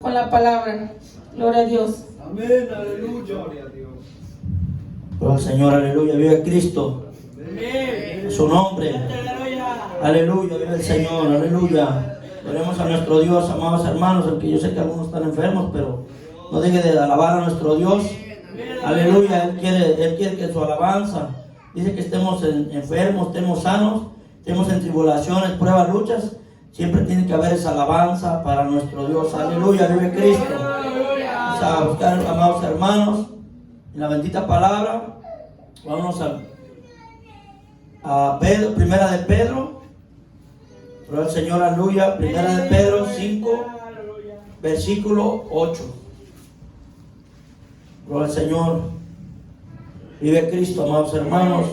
con la palabra. Gloria a Dios. Amén, aleluya. Gloria a Dios. Gloria al Señor, aleluya. Vive Cristo. En su nombre. Aleluya, vive el Señor, aleluya. Oremos a nuestro Dios, amados hermanos, aunque yo sé que algunos están enfermos, pero no deje de alabar a nuestro Dios. Aleluya, Él quiere que su alabanza, dice que estemos enfermos, estemos sanos, estemos en tribulaciones, pruebas, luchas. Siempre tiene que haber esa alabanza para nuestro Dios. Aleluya, vive Cristo. Vamos a buscar, amados hermanos, en la bendita palabra. Vamos a Pedro, primera de Pedro. Gloria al Señor, aleluya. Primera de Pedro 5, versículo 8. Gloria al Señor. Vive Cristo, amados hermanos.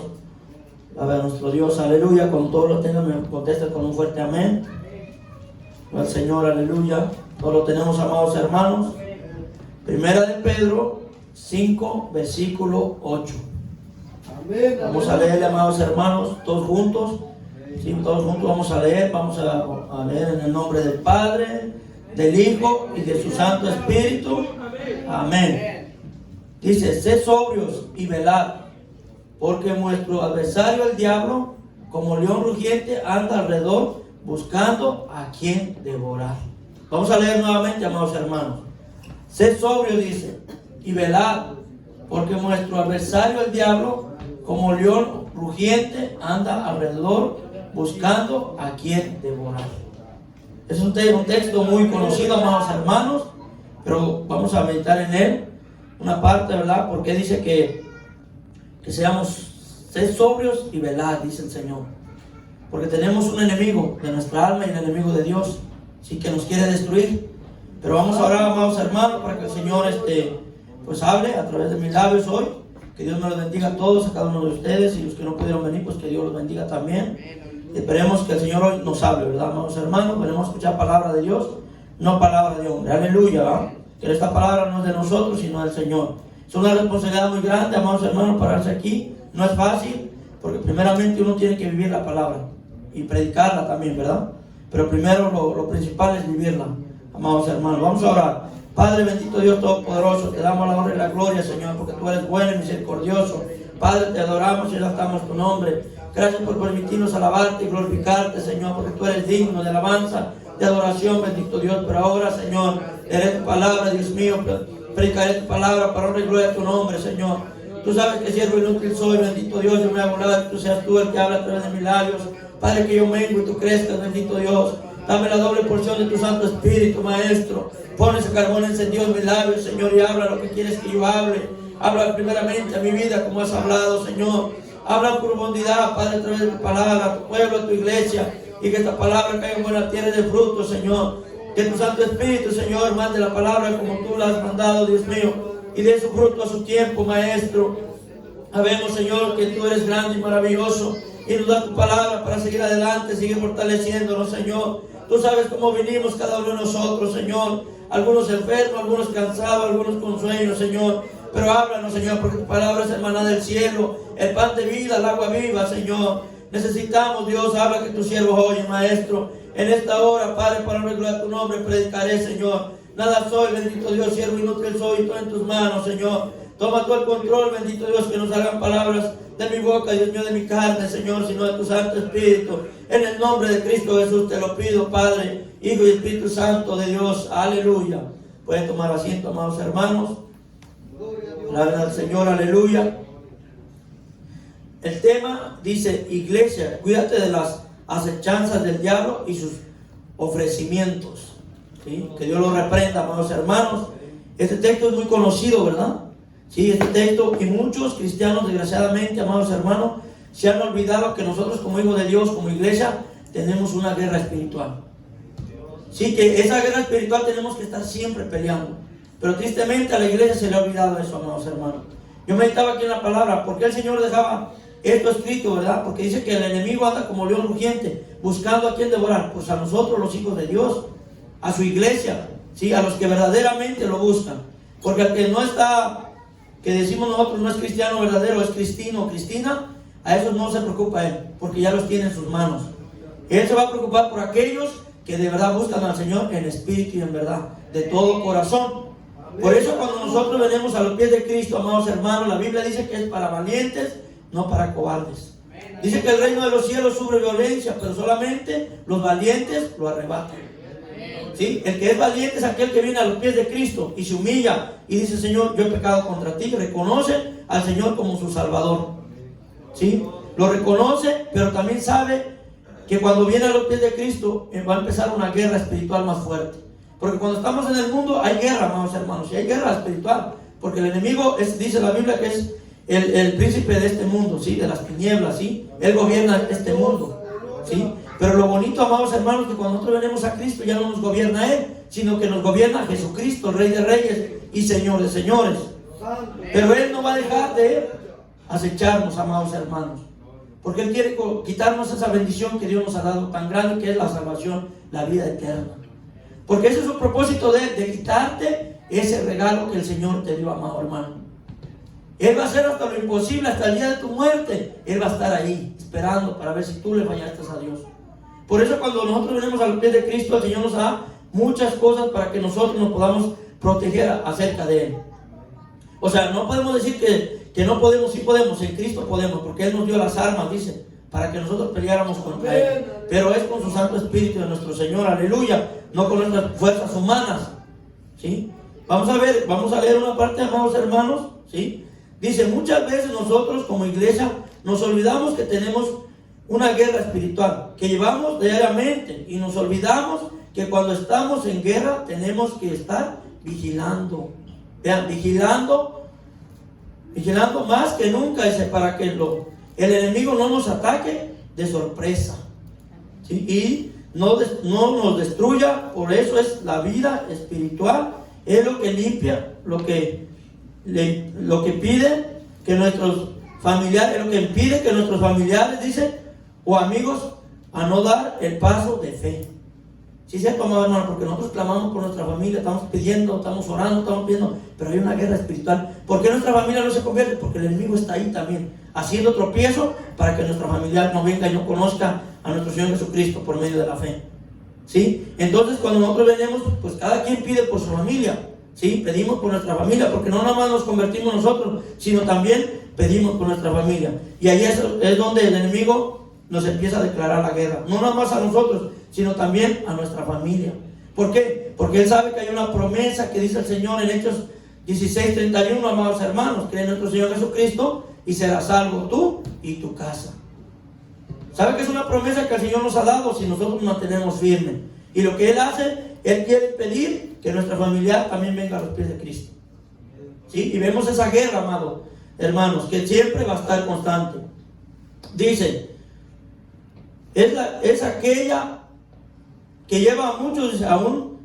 A ver, nuestro Dios, aleluya. Con todos los tengan, me contesta con un fuerte amén. Al Señor, aleluya. Todos lo tenemos, amados hermanos. Primera de Pedro 5, versículo 8. Amén. Vamos a leer, amados hermanos, todos juntos. Sí, todos juntos vamos a leer. Vamos a leer en el nombre del Padre, del Hijo y de su Santo Espíritu. Amén. Dice: sed sobrios y velad, porque nuestro adversario el diablo, como león rugiente, anda alrededor buscando a quien devorar. Vamos a leer nuevamente, amados hermanos. Sed sobrios, dice, y velad, porque nuestro adversario el diablo, como león rugiente, anda alrededor buscando a quien devorar. Es un texto muy conocido, amados hermanos, pero vamos a meditar en él. Una parte, ¿verdad? Porque dice que seamos, sed sobrios y velad, dice el Señor. Porque tenemos un enemigo de nuestra alma y el enemigo de Dios, sí, que nos quiere destruir. Pero vamos a orar, amados hermanos, para que el Señor pues hable a través de mis labios hoy. Que Dios me los bendiga a todos, a cada uno de ustedes, y los que no pudieron venir, pues que Dios los bendiga también. Esperemos que el Señor hoy nos hable, ¿verdad, amados hermanos? Queremos escuchar palabra de Dios, no palabra de hombre. Aleluya, ¿verdad? Que esta palabra no es de nosotros, sino del Señor. Es una responsabilidad muy grande, amados hermanos, pararse aquí. No es fácil, porque primeramente uno tiene que vivir la palabra y predicarla también, ¿verdad? Pero primero lo principal es vivirla, amados hermanos. Vamos a orar. Padre bendito, Dios Todopoderoso, te damos la honra y la gloria, Señor, porque tú eres bueno y misericordioso. Padre, te adoramos y exaltamos tu nombre. Gracias por permitirnos alabarte y glorificarte, Señor, porque tú eres digno de alabanza, de adoración, bendito Dios. Pero ahora, Señor, leeré tu palabra, Dios mío, predicaré tu palabra para honra y gloria a tu nombre, Señor. Tú sabes que siervo inútil soy, bendito Dios. Yo me hago nada, que tú seas tú el que habla a través de mis labios. Padre, que yo mengo y tú crezcas, bendito Dios. Dame la doble porción de tu Santo Espíritu, Maestro. Pon ese carbón encendido en mis labios, Señor, y habla lo que quieres que yo hable. Habla primeramente a mi vida como has hablado, Señor. Habla por bondad, Padre, a través de tu palabra, a tu pueblo, a tu iglesia. Y que esta palabra caiga en buena tierra de fruto, Señor. Que tu Santo Espíritu, Señor, mande la palabra como tú la has mandado, Dios mío. Y dé su fruto a su tiempo, Maestro. Sabemos, Señor, que tú eres grande y maravilloso. Y nos da tu palabra para seguir adelante, seguir fortaleciéndonos, Señor. Tú sabes cómo vinimos cada uno de nosotros, Señor. Algunos enfermos, algunos cansados, algunos con sueños, Señor. Pero háblanos, Señor, porque tu palabra es el maná del cielo, el pan de vida, el agua viva, Señor. Necesitamos, Dios, habla que tus siervos oyen, Maestro. En esta hora, Padre, para glorificar tu nombre, predicaré, Señor. Nada soy, bendito Dios, siervo inútil soy, todo en tus manos, Señor. Toma tú el control, bendito Dios, que nos hagan palabras de mi boca, Dios mío, de mi carne, Señor, sino de tu Santo Espíritu. En el nombre de Cristo Jesús te lo pido, Padre, Hijo y Espíritu Santo de Dios. Aleluya. Pueden tomar asiento, amados hermanos. Gloria al Señor, aleluya. El tema dice: iglesia, cuídate de las acechanzas del diablo y sus ofrecimientos. ¿Sí? Que Dios lo reprenda, amados hermanos. Este texto es muy conocido, ¿verdad? Sí, este texto, y muchos cristianos, desgraciadamente, amados hermanos, se han olvidado que nosotros como hijos de Dios, como iglesia, tenemos una guerra espiritual. Sí, que esa guerra espiritual tenemos que estar siempre peleando. Pero tristemente a la iglesia se le ha olvidado eso, amados hermanos. Yo meditaba aquí en la palabra, ¿por qué el Señor dejaba esto escrito, verdad? Porque dice que el enemigo anda como león rugiente, buscando a quien devorar. Pues a nosotros, los hijos de Dios, a su iglesia, sí, a los que verdaderamente lo buscan. Porque al que no está, que decimos nosotros, no es cristiano verdadero, es cristino o cristina, a esos no se preocupa él, porque ya los tiene en sus manos. Él se va a preocupar por aquellos que de verdad buscan al Señor en espíritu y en verdad, de todo corazón. Por eso cuando nosotros venimos a los pies de Cristo, amados hermanos, la Biblia dice que es para valientes, no para cobardes. Dice que el reino de los cielos sufre violencia, pero solamente los valientes lo arrebatan. ¿Sí? El que es valiente es aquel que viene a los pies de Cristo y se humilla y dice: Señor, yo he pecado contra ti. Reconoce al Señor como su Salvador. ¿Sí? Lo reconoce, pero también sabe que cuando viene a los pies de Cristo va a empezar una guerra espiritual más fuerte. Porque cuando estamos en el mundo hay guerra, amados hermanos, y hay guerra espiritual. Porque el enemigo dice la Biblia que es el príncipe de este mundo, ¿sí? De las tinieblas, ¿sí? Él gobierna este mundo, ¿sí? Pero lo bonito, amados hermanos, que cuando nosotros venimos a Cristo ya no nos gobierna Él, sino que nos gobierna Jesucristo, Rey de Reyes y Señor de Señores. Pero Él no va a dejar de acecharnos, amados hermanos, porque Él quiere quitarnos esa bendición que Dios nos ha dado tan grande, que es la salvación, la vida eterna. Porque ese es su propósito de quitarte ese regalo que el Señor te dio, amado hermano. Él va a hacer hasta lo imposible, hasta el día de tu muerte. Él va a estar ahí, esperando para ver si tú le fallaste a Dios. Por eso cuando nosotros venimos a los pies de Cristo, el Señor nos da muchas cosas para que nosotros nos podamos proteger acerca de Él. O sea, no podemos decir que no podemos, sí podemos, en Cristo podemos, porque Él nos dio las armas, dice, para que nosotros peleáramos contra Él. Pero es con su Santo Espíritu de nuestro Señor, aleluya, no con nuestras fuerzas humanas, ¿sí? Vamos a leer una parte, amados hermanos, ¿sí? Dice: muchas veces nosotros como iglesia nos olvidamos que tenemos una guerra espiritual que llevamos diariamente, y nos olvidamos que cuando estamos en guerra tenemos que estar vigilando. Vean, vigilando más que nunca, dice, para que el enemigo no nos ataque de sorpresa, ¿sí? Y no nos destruya. Por eso es la vida espiritual, es lo que limpia, lo que pide que nuestros familiares, lo que impide que nuestros familiares, dice, o amigos, a no dar el paso de fe. Sí, se ha tomado, hermano, porque nosotros clamamos por nuestra familia, estamos pidiendo, estamos orando, estamos pidiendo, pero hay una guerra espiritual. ¿Por qué nuestra familia no se convierte? Porque el enemigo está ahí también, haciendo tropiezo para que nuestra familia no venga y no conozca a nuestro Señor Jesucristo por medio de la fe. ¿Sí? Entonces, cuando nosotros venimos, pues cada quien pide por su familia. ¿Sí? Pedimos por nuestra familia, porque no nada más nos convertimos nosotros, sino también pedimos por nuestra familia. Y ahí es donde el enemigo nos empieza a declarar la guerra, no nada más a nosotros, sino también a nuestra familia. ¿Por qué? Porque Él sabe que hay una promesa que dice el Señor en Hechos 16:31, amados hermanos: cree en nuestro Señor Jesucristo y serás salvo tú y tu casa. ¿Sabe que es una promesa que el Señor nos ha dado si nosotros nos mantenemos firmes? Y lo que Él hace, Él quiere pedir que nuestra familia también venga a los pies de Cristo. ¿Sí? Y vemos esa guerra, amados hermanos, que siempre va a estar constante. Dice: es aquella que lleva a muchos a un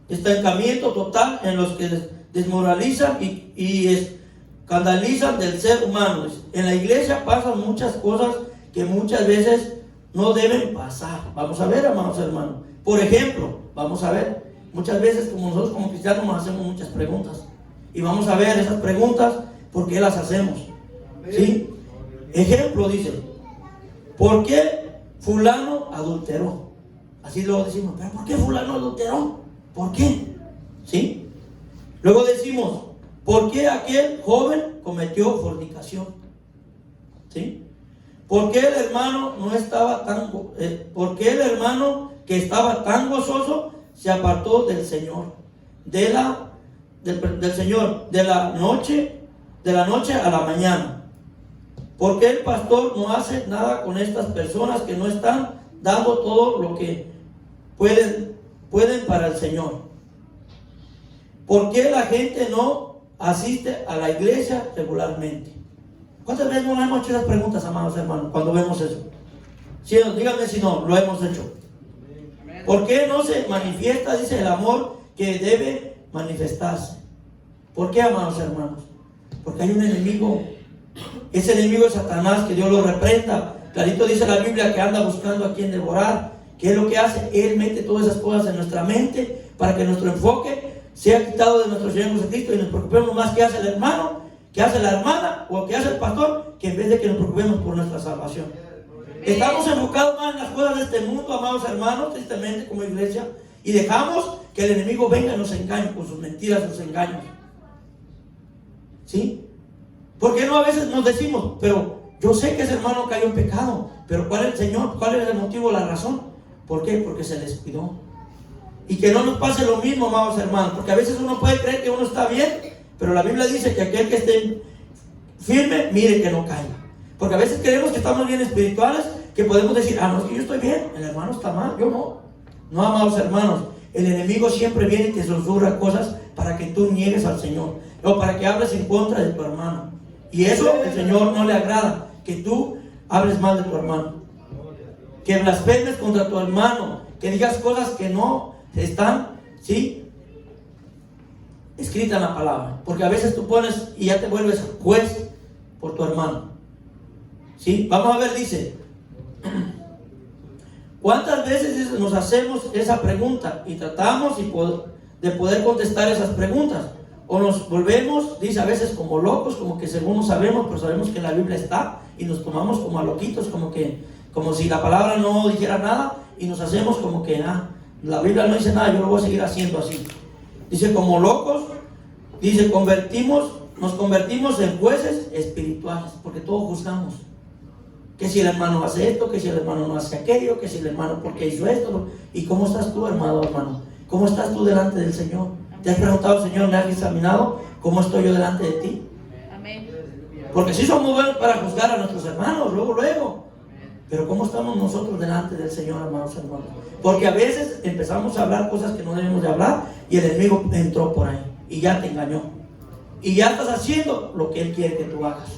estancamiento total, en los que desmoralizan y escandalizan del ser humano. En la iglesia pasan muchas cosas que muchas veces no deben pasar. Vamos a ver, amados hermanos. Por ejemplo, vamos a ver, muchas veces como nosotros como cristianos nos hacemos muchas preguntas, y vamos a ver esas preguntas, ¿por qué las hacemos? ¿Sí? Ejemplo, dice: ¿por qué fulano adulteró? Así luego decimos: ¿pero por qué fulano adulteró? ¿Por qué? ¿Sí? Luego decimos: ¿por qué aquel joven cometió fornicación? ¿Sí? ¿Por qué el hermano por qué el hermano que estaba tan gozoso se apartó del Señor, del Señor, de la noche a la mañana? ¿Por qué el pastor no hace nada con estas personas que no están dando todo lo que pueden para el Señor? ¿Por qué la gente no asiste a la iglesia regularmente? ¿Cuántas veces nos hemos hecho esas preguntas, amados hermanos, cuando vemos eso? Sí, díganme si no, lo hemos hecho. ¿Por qué no se manifiesta, dice, el amor que debe manifestarse? ¿Por qué, amados hermanos? Porque hay un enemigo. Ese enemigo es Satanás, que Dios lo reprenda. Clarito dice la Biblia que anda buscando a quien devorar. ¿Qué es lo que hace? Él mete todas esas cosas en nuestra mente para que nuestro enfoque sea quitado de nuestro Señor Jesucristo y nos preocupemos más qué hace el hermano, qué hace la hermana o qué hace el pastor, que en vez de que nos preocupemos por nuestra salvación. Estamos enfocados más en las cosas de este mundo, amados hermanos, tristemente como iglesia, y dejamos que el enemigo venga y nos engañe con sus mentiras, sus engaños. ¿Sí? Porque no a veces nos decimos, pero yo sé que ese hermano cayó en pecado, pero ¿cuál es el Señor? ¿Cuál es el motivo, la razón? ¿Por qué? Porque se descuidó. Y que no nos pase lo mismo, amados hermanos, porque a veces uno puede creer que uno está bien, pero la Biblia dice que aquel que esté firme, mire que no caiga. Porque a veces creemos que estamos bien espirituales, que podemos decir, no, es que yo estoy bien, el hermano está mal, yo no. No, amados hermanos, el enemigo siempre viene y te susurra cosas para que tú niegues al Señor, o para que hables en contra de tu hermano. Y eso el Señor no le agrada, que tú hables mal de tu hermano, que blasfemes contra tu hermano, que digas cosas que no están, ¿sí?, escritas en la palabra. Porque a veces tú pones y ya te vuelves juez por tu hermano. ¿Sí? Vamos a ver, dice, ¿cuántas veces nos hacemos esa pregunta y tratamos de poder contestar esas preguntas? O nos volvemos, dice, a veces como locos, como que según no sabemos, pero sabemos que en la Biblia está, y nos tomamos como a loquitos, como si la palabra no dijera nada, y nos hacemos como que, la Biblia no dice nada, yo lo voy a seguir haciendo así. Dice, como locos, dice, nos convertimos en jueces espirituales, porque todos juzgamos. Que si el hermano hace esto, que si el hermano no hace aquello, que si el hermano porque hizo esto. ¿Y cómo estás tú, hermano? ¿Cómo estás tú delante del Señor? ¿Te has preguntado, Señor, me has examinado? ¿Cómo estoy yo delante de ti? Amén. Porque sí somos buenos para juzgar a nuestros hermanos, luego. Pero ¿cómo estamos nosotros delante del Señor, amados hermanos? Porque a veces empezamos a hablar cosas que no debemos de hablar y el enemigo entró por ahí y ya te engañó. Y ya estás haciendo lo que él quiere que tú hagas.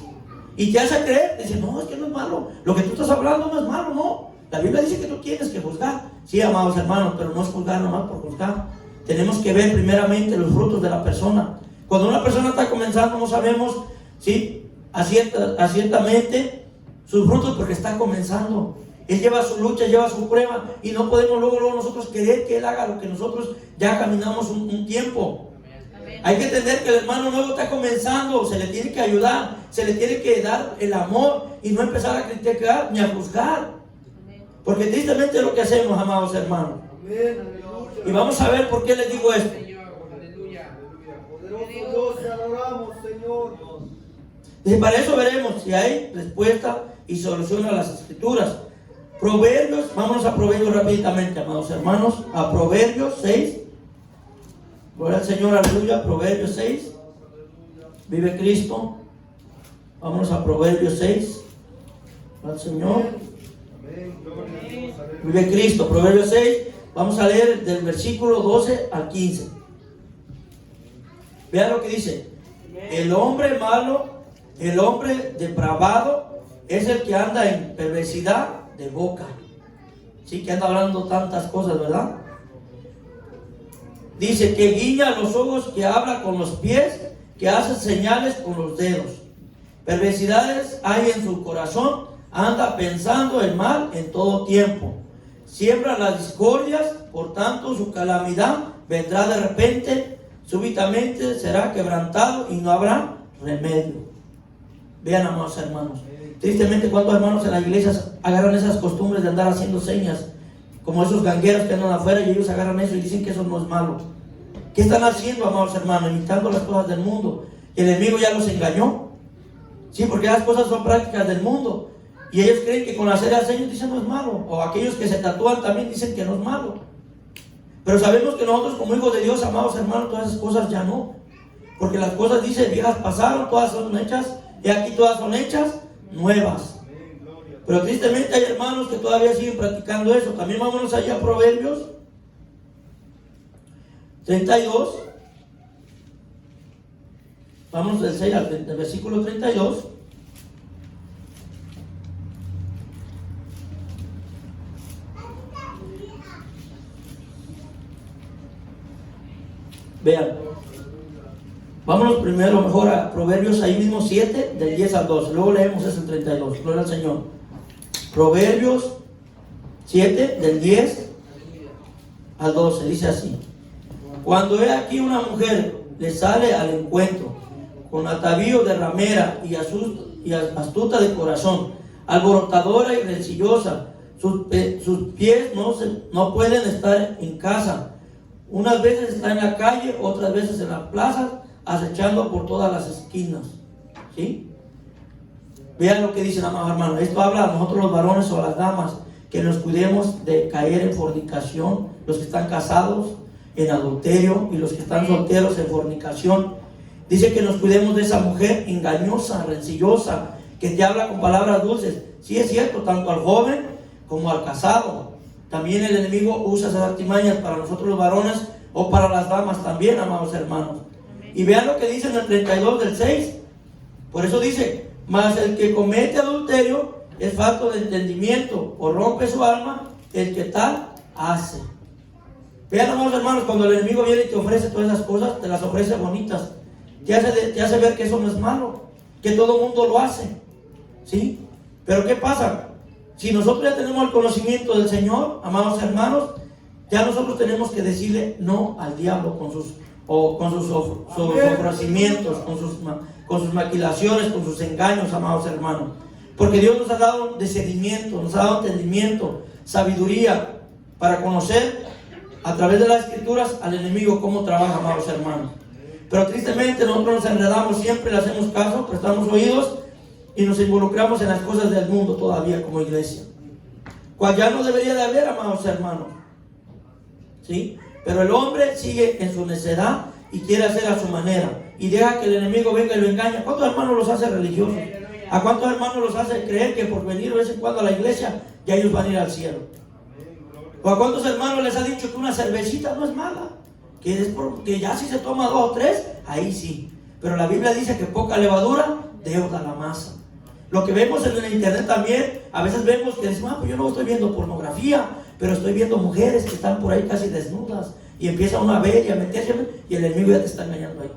Y te hace creer, dice, no, es que no es malo. Lo que tú estás hablando no es malo, no. La Biblia dice que tú tienes que juzgar. Sí, amados hermanos, pero no es juzgar nomás por juzgar. Tenemos que ver primeramente los frutos de la persona. Cuando una persona está comenzando, no sabemos, ¿sí?, aciertamente sus frutos porque está comenzando. Él lleva su lucha, lleva su prueba, y no podemos luego nosotros querer que él haga lo que nosotros ya caminamos un tiempo. Hay que entender que el hermano nuevo está comenzando, se le tiene que ayudar, se le tiene que dar el amor y no empezar a criticar ni a juzgar. Porque tristemente es lo que hacemos, amados hermanos. Y vamos a ver por qué les digo esto. Poderoso Dios, te adoramos, Señor. Dice, para eso veremos si hay respuesta y solución a las escrituras. Proverbios, vámonos a Proverbios rápidamente, amados hermanos, a Proverbios 6. Gloria al Señor, aleluya. Proverbios 6. Vive Cristo. Vámonos a Proverbios 6. Al Señor. Vive Cristo. Proverbios 6. Vamos a leer del versículo 12 al 15. Vean lo que dice. El hombre malo, el hombre depravado, es el que anda en perversidad de boca. Sí, que anda hablando tantas cosas, ¿verdad? Dice que guiña los ojos, que habla con los pies, que hace señales con los dedos. Perversidades hay en su corazón, anda pensando el mal en todo tiempo. Siembra las discordias, por tanto su calamidad vendrá de repente, súbitamente será quebrantado y no habrá remedio. Vean, amados hermanos, tristemente cuántos hermanos en las iglesias agarran esas costumbres de andar haciendo señas, como esos gangueros que andan afuera, y ellos agarran eso y dicen que eso no es malo. ¿Qué están haciendo, amados hermanos? Imitando las cosas del mundo. El enemigo ya los engañó. Sí, porque las cosas son prácticas del mundo. Y ellos creen que con hacer las señas dicen no es malo. O aquellos que se tatúan también dicen que no es malo. Pero sabemos que nosotros como hijos de Dios, amados hermanos, todas esas cosas ya no. Porque las cosas, dice, viejas pasaron, todas son hechas, y aquí todas son hechas nuevas. Pero tristemente hay hermanos que todavía siguen practicando eso. También vámonos allá a Proverbios 32. Vamos del 6 al versículo 32. Vean. Vámonos primero mejor a Proverbios ahí mismo 7, del 10 al 12. Luego leemos ese 32. Gloria al Señor. Proverbios 7, del 10 al 12. Dice así. Cuando he aquí una mujer le sale al encuentro, con atavío de ramera y astuta de corazón, alborotadora y rencillosa. Sus pies no pueden estar en casa. Unas veces está en la calle, otras veces en las plazas, acechando por todas las esquinas. ¿Sí? Vean lo que dicen, amados hermanos. Esto habla a nosotros los varones o a las damas, que nos cuidemos de caer en fornicación, los que están casados en adulterio y los que están solteros en fornicación. Dice que nos cuidemos de esa mujer engañosa, rencillosa, que te habla con palabras dulces. Sí, es cierto, tanto al joven como al casado. También el enemigo usa esas artimañas para nosotros los varones o para las damas también, amados hermanos. Y vean lo que dice en el 32 del 6. Por eso dice: mas el que comete adulterio es falto de entendimiento, o rompe su alma el que tal hace. Vean, amados hermanos, cuando el enemigo viene y te ofrece todas esas cosas, te las ofrece bonitas. Te hace ver que eso no es malo, que todo el mundo lo hace. ¿Sí? Pero ¿qué pasa? Si nosotros ya tenemos el conocimiento del Señor, amados hermanos, ya nosotros tenemos que decirle no al diablo con sus ofrecimientos, con sus maquilaciones, con sus engaños, amados hermanos. Porque Dios nos ha dado discernimiento, nos ha dado entendimiento, sabiduría para conocer a través de las escrituras al enemigo cómo trabaja, amados hermanos. Pero tristemente nosotros nos enredamos siempre, le hacemos caso, prestamos oídos y nos involucramos en las cosas del mundo todavía como iglesia, cual ya no debería de haber, amados hermanos. ¿Sí? Pero el hombre sigue en su necedad y quiere hacer a su manera y deja que el enemigo venga y lo engañe. ¿A cuántos hermanos los hace religiosos? ¿A cuántos hermanos los hace creer que por venir de vez en cuando a la iglesia ya ellos van a ir al cielo? ¿O a cuántos hermanos les ha dicho que una cervecita no es mala? Que ya si se toma 2 o 3, ahí sí. Pero la Biblia dice que poca levadura deuda la masa. Lo que vemos en el internet también, a veces vemos que decimos: pues yo no estoy viendo pornografía, pero estoy viendo mujeres que están por ahí casi desnudas. Y empieza uno a ver y a meterse, y el enemigo ya te está engañando ahí.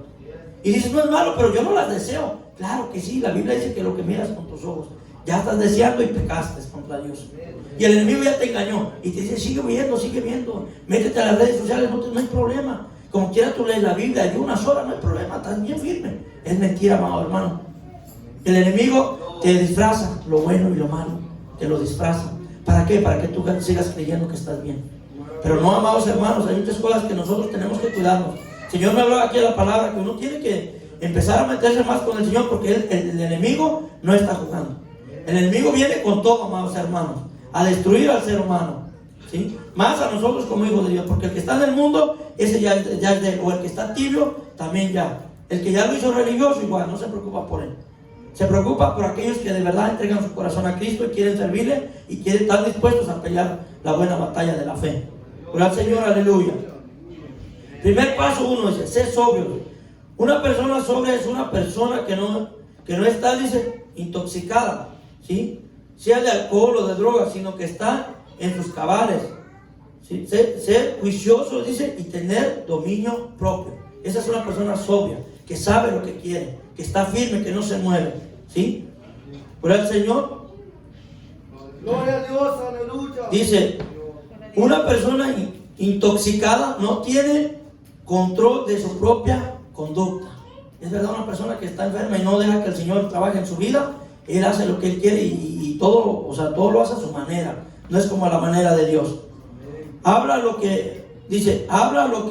Y dices: no es malo, pero yo no las deseo. Claro que sí, la Biblia dice que lo que miras con tus ojos, ya estás deseando y pecaste contra Dios. Y el enemigo ya te engañó y te dice: sigue viendo, métete a las redes sociales, no hay problema. Como quiera tú lees la Biblia y unas horas, no hay problema, estás bien firme. Es mentira, amado hermano. El enemigo te disfraza lo bueno y lo malo, te lo disfraza. ¿Para qué? Para que tú sigas creyendo que estás bien. Pero no, amados hermanos, hay muchas cosas que nosotros tenemos que cuidarnos. El Señor me hablaba aquí de la palabra que uno tiene que empezar a meterse más con el Señor, porque el enemigo no está jugando. El enemigo viene con todo, amados hermanos, a destruir al ser humano, ¿sí? Más a nosotros como hijos de Dios, porque el que está en el mundo, ese ya es de él, o el que está tibio, también ya. El que ya lo hizo religioso, igual, no se preocupa por él. Se preocupa por aquellos que de verdad entregan su corazón a Cristo y quieren servirle y quieren estar dispuestos a pelear la buena batalla de la fe. Gloria al Señor, aleluya. Primer paso 1 dice: sé sobrio. Una persona sobria es una persona que no está, dice, intoxicada, ¿sí? Sea de alcohol o de droga, sino que está en sus cabales. ¿Sí? Ser juicioso, dice, y tener dominio propio. Esa es una persona sobria, que sabe lo que quiere, que está firme, que no se mueve, ¿sí? Gloria al Señor. Gloria a Dios, aleluya. Dice: una persona intoxicada no tiene control de su propia conducta. Es verdad, una persona que está enferma y no deja que el Señor trabaje en su vida, él hace lo que él quiere y todo, o sea, todo lo hace a su manera. No es como a la manera de Dios. Habla lo que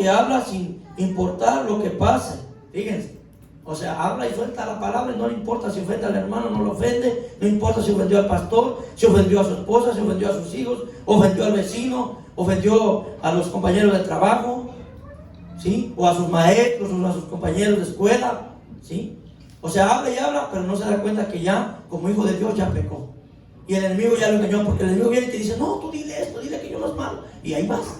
habla sin importar lo que pase. Fíjense. O sea, habla y suelta la palabra y no le importa si ofende al hermano, no lo ofende. No importa si ofendió al pastor, si ofendió a su esposa, si ofendió a sus hijos, ofendió al vecino, ofendió a los compañeros de trabajo, ¿sí? O a sus maestros, o a sus compañeros de escuela, ¿sí? O sea, habla y habla, pero no se da cuenta que ya, como hijo de Dios, ya pecó. Y el enemigo ya lo engañó, porque el enemigo viene y te dice: no, tú dile esto, dile que yo no es malo. Y ahí vas.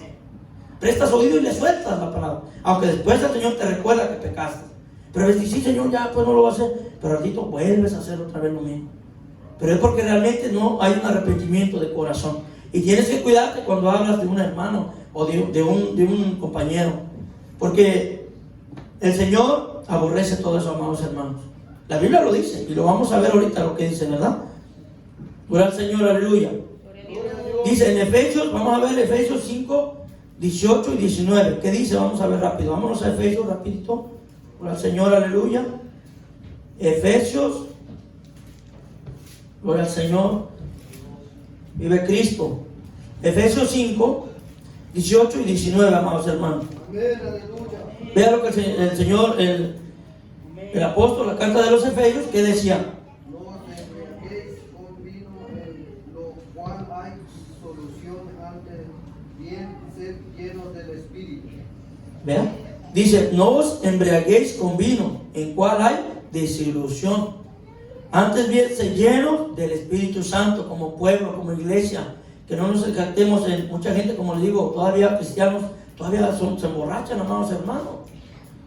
Prestas oído y le sueltas la palabra. Aunque después el Señor te recuerda que pecaste. Pero dices: sí, Señor, ya pues no lo voy a hacer. Pero al ratito vuelves a hacer otra vez lo mismo. Pero es porque realmente no hay un arrepentimiento de corazón. Y tienes que cuidarte cuando hablas de un hermano o de un compañero. Porque el Señor aborrece todo eso, amados hermanos. La Biblia lo dice y lo vamos a ver ahorita lo que dice, ¿verdad? Gloria al Señor, aleluya. Dice en Efesios, vamos a ver Efesios 5, 18 y 19. ¿Qué dice? Vamos a ver rápido. Vámonos a Efesios rapidito. Gloria al Señor, aleluya. Efesios, gloria al Señor. Vive Cristo. Efesios 5, 18 y 19, amados hermanos. Amén, aleluya. Vea lo que el Señor, el apóstol, la carta de los Efesios, que decía. No os embriaguéis con vino, en lo cual hay solución, antes bien sed llenos del Espíritu. Vea, dice, no os embriaguéis con vino, en cual hay desilusión. Antes bien, se llenos del Espíritu Santo, como pueblo, como iglesia. Que no nos encantemos en mucha gente, como les digo, todavía cristianos, todavía se emborrachan, amados hermanos.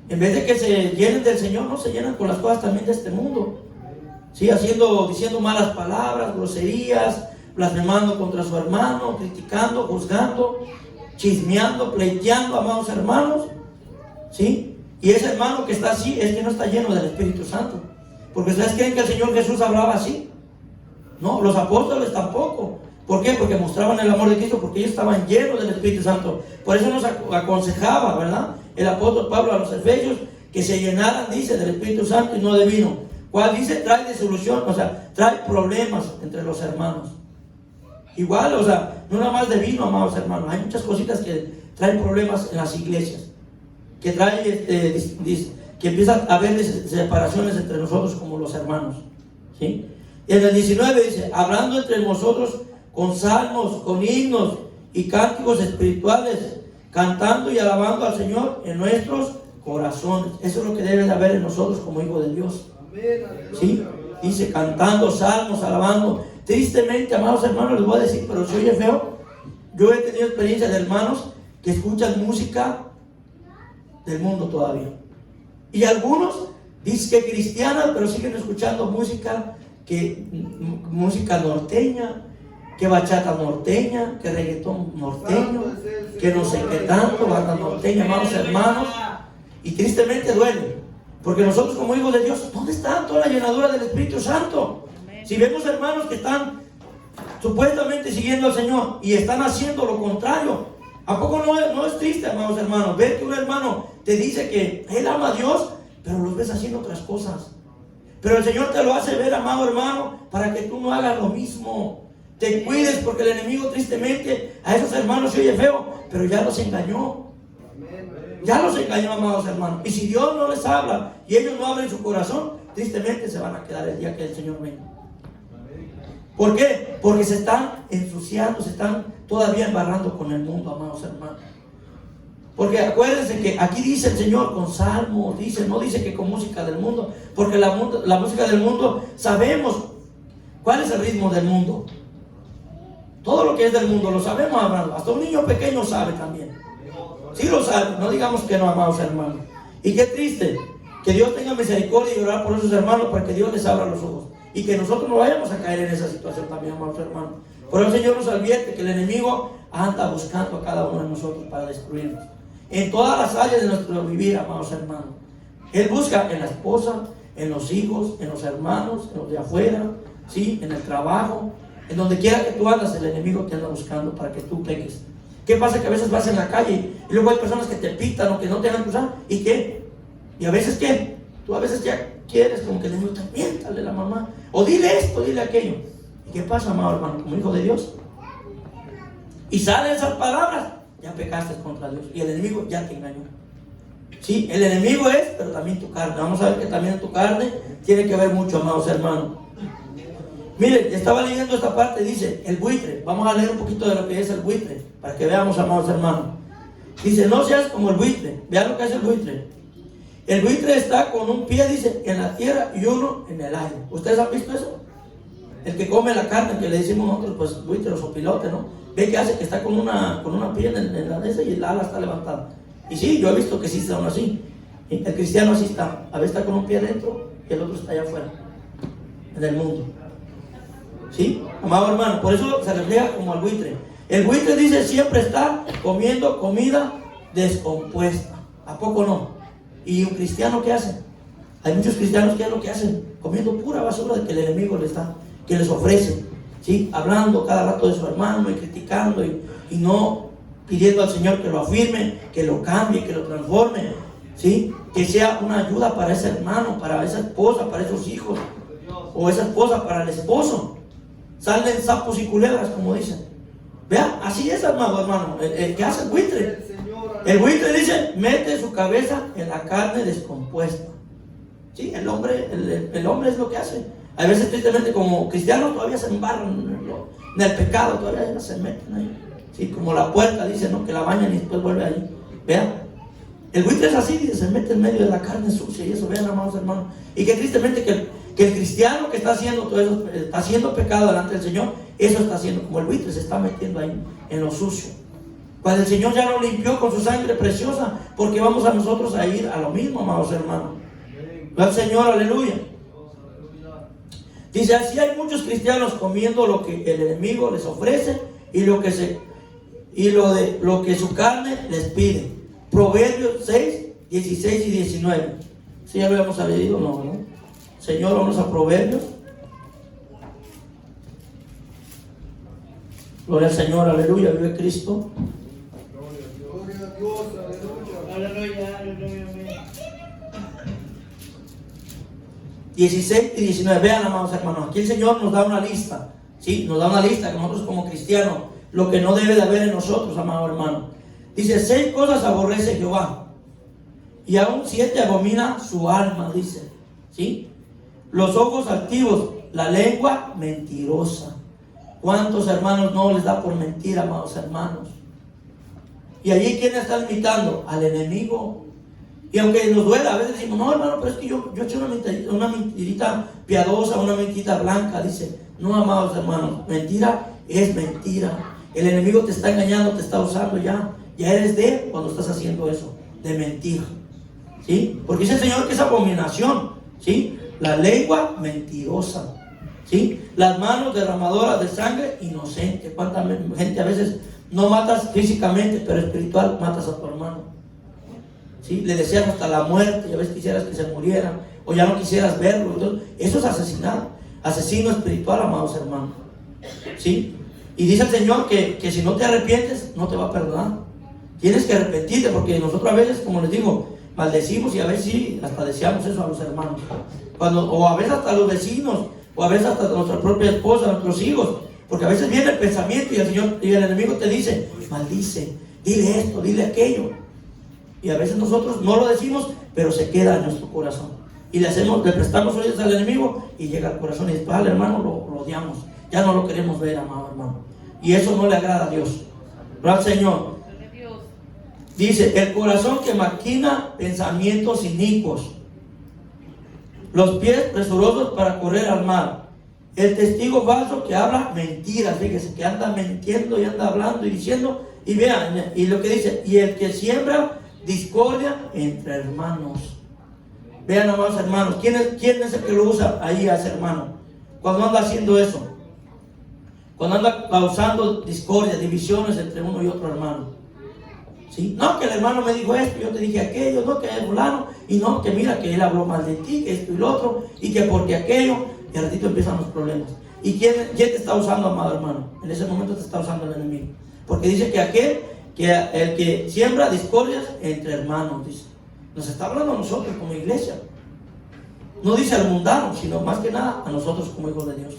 En vez de que se llenen del Señor, no se llenan con las cosas también de este mundo. Sí, diciendo malas palabras, groserías, blasfemando contra su hermano, criticando, juzgando, chismeando, pleiteando, amados hermanos. ¿Sí? Y ese hermano que está así es que no está lleno del Espíritu Santo. Porque ustedes creen que el Señor Jesús hablaba así. No, los apóstoles tampoco. ¿Por qué? Porque mostraban el amor de Cristo, porque ellos estaban llenos del Espíritu Santo. Por eso nos aconsejaba, ¿verdad?, el apóstol Pablo a los Efesios, que se llenaran, dice, del Espíritu Santo y no de vino. ¿Cuál dice? Trae disolución, o sea, trae problemas entre los hermanos. Igual, o sea, no nada más de vino, amados hermanos. Hay muchas cositas que traen problemas en las iglesias. Que trae, que empieza a haber separaciones entre nosotros como los hermanos. ¿Sí? Y en el 19 dice, hablando entre nosotros con salmos, con himnos y cánticos espirituales, cantando y alabando al Señor en nuestros corazones. Eso es lo que debe de haber en nosotros como hijos de Dios. ¿Sí? Dice, cantando salmos, alabando. Tristemente, amados hermanos, les voy a decir, pero si oye feo, yo he tenido experiencia de hermanos que escuchan música del mundo todavía. Y algunos dicen que cristianas, pero siguen escuchando música norteña, que bachata norteña, que reggaetón norteño, que no sé qué tanto, banda norteña, amados hermanos. Y tristemente duele, porque nosotros como hijos de Dios, ¿dónde está toda la llenadura del Espíritu Santo? Si vemos hermanos que están supuestamente siguiendo al Señor y están haciendo lo contrario, ¿a poco no es triste, amados hermanos? Ver que un hermano te dice que él ama a Dios, pero los ves haciendo otras cosas. Pero el Señor te lo hace ver, amado hermano, para que tú no hagas lo mismo. Te cuides, porque el enemigo tristemente a esos hermanos se oye feo, pero ya los engañó. Ya los engañó, amados hermanos. Y si Dios no les habla y ellos no abren su corazón, tristemente se van a quedar el día que el Señor venga. ¿Por qué? Porque se están ensuciando, se están todavía embarrando con el mundo, amados hermanos. Porque acuérdense que aquí dice el Señor con salmos, no dice que con música del mundo, porque la música del mundo, sabemos cuál es el ritmo del mundo. Todo lo que es del mundo lo sabemos, hermanos. Hasta un niño pequeño sabe también. Sí lo sabe, no digamos que no, amados hermanos. Y qué triste que Dios tenga misericordia y orar por esos hermanos para que Dios les abra los ojos. Y que nosotros no vayamos a caer en esa situación también, amados hermanos. Por eso el Señor nos advierte que el enemigo anda buscando a cada uno de nosotros para destruirnos. En todas las áreas de nuestro vivir, amados hermanos. Él busca en la esposa, en los hijos, en los hermanos, en los de afuera, ¿sí? En el trabajo, en donde quiera que tú andas, el enemigo te anda buscando para que tú peques. ¿Qué pasa? Que a veces vas en la calle y luego hay personas que te pitan o que no te dejan cruzar. ¿Y qué? ¿Y a veces qué? Tú a veces ya quieres como que el enemigo te miéntale a la mamá. O dile esto, dile aquello. ¿Y qué pasa, amado hermano? Como hijo de Dios. Y salen esas palabras, ya pecaste contra Dios. Y el enemigo ya te engañó. Sí, el enemigo es, pero también tu carne. Vamos a ver que también en tu carne tiene que ver mucho, amados hermanos. Miren, estaba leyendo esta parte, dice, el buitre. Vamos a leer un poquito de lo que es el buitre, para que veamos, amados hermanos. Dice, no seas como el buitre. Vean lo que es el buitre. El buitre está con un pie, dice, en la tierra y uno en el aire. ¿Ustedes han visto eso? El que come la carne, que le decimos nosotros, pues buitre o sopilote, ¿no? Ve que hace que está con una pierna en la de esa y el ala está levantada. Y sí, yo he visto que sí están así. El cristiano así está. A veces está con un pie dentro y el otro está allá afuera, en el mundo. ¿Sí? Amado hermano, por eso se refleja como el buitre. El buitre, dice, siempre está comiendo comida descompuesta. ¿A poco no? ¿Y un cristiano qué hace? Hay muchos cristianos que es lo que hacen, comiendo pura basura de que el enemigo que les ofrece. ¿Sí? Hablando cada rato de su hermano y criticando y no pidiendo al Señor que lo afirme, que lo cambie, que lo transforme. ¿Sí? Que sea una ayuda para ese hermano, para esa esposa, para esos hijos, o esa esposa para el esposo. salen sapos y culebras, como dicen. Vea, así es, hermano. El que hace el buitre. El buitre dice, mete su cabeza en la carne descompuesta. Sí, el hombre es lo que hace. A veces, tristemente, como cristianos todavía se embarran en el pecado, todavía se meten ahí. Sí, como la puerta dice, ¿no? Que la bañan y después vuelve ahí. Vean, el buitre es así, dice, se mete en medio de la carne sucia y eso, vean, amados hermanos. Y que tristemente que el cristiano que está haciendo todo eso, está haciendo pecado delante del Señor, eso está haciendo como el buitre, se está metiendo ahí en lo sucio. Cuando el Señor ya lo limpió con su sangre preciosa, porque vamos a nosotros a ir a lo mismo, amados hermanos. Al Señor, aleluya. Dice, así hay muchos cristianos comiendo lo que el enemigo les ofrece y lo que su carne les pide. Proverbios 6, 16 y 19. ¿Sí ya lo habíamos leído? No, ¿no? Señor, vamos a Proverbios. Gloria al Señor, aleluya, vive Cristo. Gloria a Dios, aleluya. Aleluya. 16 y 19, vean, amados hermanos, aquí el Señor nos da una lista, ¿sí? Nos da una lista que nosotros como cristianos, lo que no debe de haber en nosotros, amado hermano. Dice, 6 cosas aborrece Jehová, y aún 7 abomina su alma, dice, ¿sí? Los ojos altivos, la lengua mentirosa. ¿Cuántos hermanos no les da por mentir, amados hermanos? Y allí, ¿quién está imitando? Al enemigo. Y aunque nos duela, a veces decimos, no, hermano, pero es que yo eché una mentirita piadosa, una mentirita blanca. Dice, no, amados hermanos, mentira es mentira. El enemigo te está engañando, te está usando ya. Ya eres de él cuando estás haciendo eso, de mentir. ¿Sí? Porque dice el Señor que es abominación. ¿Sí? La lengua mentirosa. ¿Sí? Las manos derramadoras de sangre inocente. ¿Cuánta gente a veces no matas físicamente, pero espiritual matas a tu hermano? ¿Sí? Le deseas hasta la muerte, ya ves, quisieras que se muriera, o ya no quisieras verlo. Entonces, eso es asesinato, asesino espiritual, amados hermanos. ¿Sí? Y dice el Señor que si no te arrepientes, no te va a perdonar. Tienes que arrepentirte, porque nosotros a veces, como les digo, maldecimos y a veces sí, hasta deseamos eso a los hermanos. O a veces hasta a los vecinos, o a veces hasta a nuestra propia esposa, a nuestros hijos. Porque a veces viene el pensamiento y el Señor y el enemigo te dice, maldice, dile esto, dile aquello. Y a veces nosotros no lo decimos, pero se queda en nuestro corazón. Y le prestamos oídos al enemigo y llega al corazón. Y después al hermano lo odiamos. Ya no lo queremos ver, amado hermano. Y eso no le agrada a Dios. Pero al Señor. Dice, el corazón que maquina pensamientos inicuos. Los pies presurosos para correr al mal. El testigo falso que habla mentiras. Fíjese, que anda mintiendo y anda hablando y diciendo. Y vean, y lo que dice, y el que siembra discordia entre hermanos. Vean, amados hermanos, ¿quién es el que lo usa ahí a ese hermano? Cuando anda haciendo eso, cuando anda causando discordia, divisiones entre uno y otro hermano. ¿Sí? No, que el hermano me dijo esto, yo te dije aquello, no, que es fulano, y no, que mira que él habló mal de ti, que esto y lo otro, y que porque aquello, y al ratito empiezan los problemas. ¿Y quién te está usando, amado hermano? En ese momento te está usando el enemigo. Porque dice que el que siembra discordias entre hermanos, dice. Nos está hablando a nosotros como iglesia. No dice al mundano, sino más que nada a nosotros como hijos de Dios.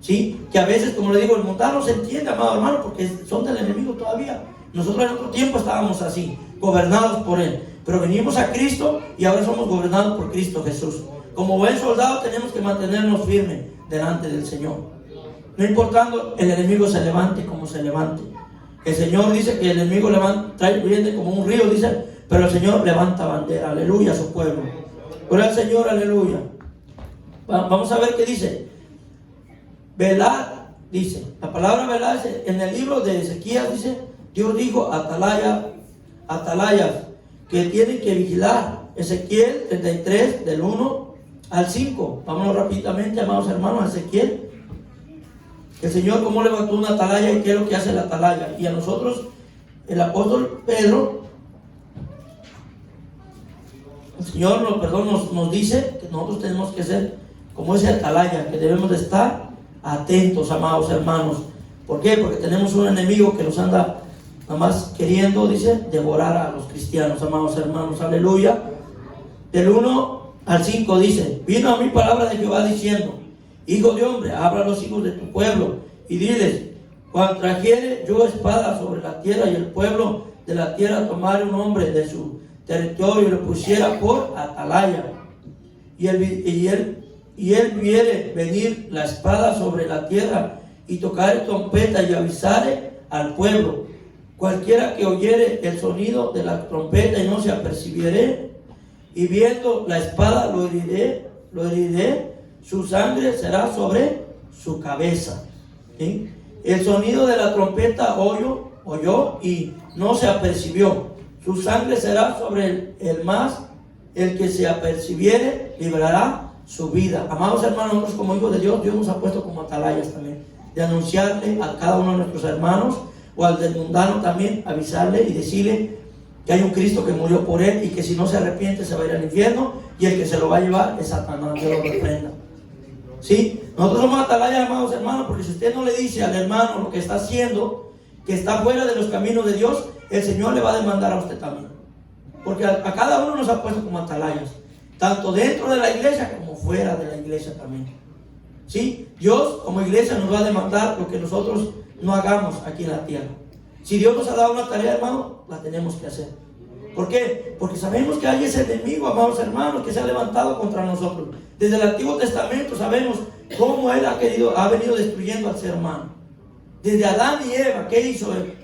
¿Sí? Que a veces, como le digo, el mundano se entiende, amado hermano, porque son del enemigo todavía. Nosotros en otro tiempo estábamos así, gobernados por él. Pero venimos a Cristo y ahora somos gobernados por Cristo Jesús. Como buen soldado tenemos que mantenernos firmes delante del Señor. No importando el enemigo se levante como se levante. El Señor dice que el enemigo viene como un río, dice, pero el Señor levanta bandera, aleluya, a su pueblo. Gloria al Señor, aleluya. Vamos a ver qué dice. Velar, dice, la palabra velar en el libro de Ezequías dice, Dios dijo atalayas, que tienen que vigilar. Ezequiel 33, del 1 al 5. Vámonos rápidamente, amados hermanos, a Ezequiel. El Señor cómo levantó una atalaya y qué es lo que hace la atalaya. Y a nosotros, el apóstol Pedro, el Señor nos dice que nosotros tenemos que ser como ese atalaya, que debemos de estar atentos, amados hermanos. ¿Por qué? Porque tenemos un enemigo que nos anda nada más queriendo, dice, devorar a los cristianos, amados hermanos, aleluya. Del 1 al 5 dice, vino a mí palabra de Jehová diciendo, hijo de hombre, habla a los hijos de tu pueblo y diles: cuando trajere yo espada sobre la tierra y el pueblo de la tierra tomare un hombre de su territorio y lo pusiera por atalaya, y él viere venir la espada sobre la tierra y tocare trompeta y avisare al pueblo, cualquiera que oyere el sonido de la trompeta y no se apercibiere, y viendo la espada lo heriré, su sangre será sobre su cabeza. ¿Sí? El sonido de la trompeta oyó y no se apercibió, su sangre será sobre el que se apercibiere librará su vida. Amados hermanos, nosotros como hijos de Dios, Dios nos ha puesto como atalayas también, de anunciarle a cada uno de nuestros hermanos, o al del mundano también, avisarle y decirle que hay un Cristo que murió por él y que si no se arrepiente se va a ir al infierno, y el que se lo va a llevar es Satanás. Dios lo reprenda. ¿Sí? Nosotros somos atalayas, amados hermanos, porque si usted no le dice al hermano lo que está haciendo, que está fuera de los caminos de Dios, el Señor le va a demandar a usted también. Porque a cada uno nos ha puesto como atalayas, tanto dentro de la iglesia como fuera de la iglesia también. ¿Sí? Dios como iglesia nos va a demandar lo que nosotros no hagamos aquí en la tierra. Si Dios nos ha dado una tarea, hermano, la tenemos que hacer. ¿Por qué? Porque sabemos que hay ese enemigo, amados hermanos, que se ha levantado contra nosotros. Desde el Antiguo Testamento sabemos cómo él ha venido destruyendo al ser humano. Desde Adán y Eva, ¿qué hizo él?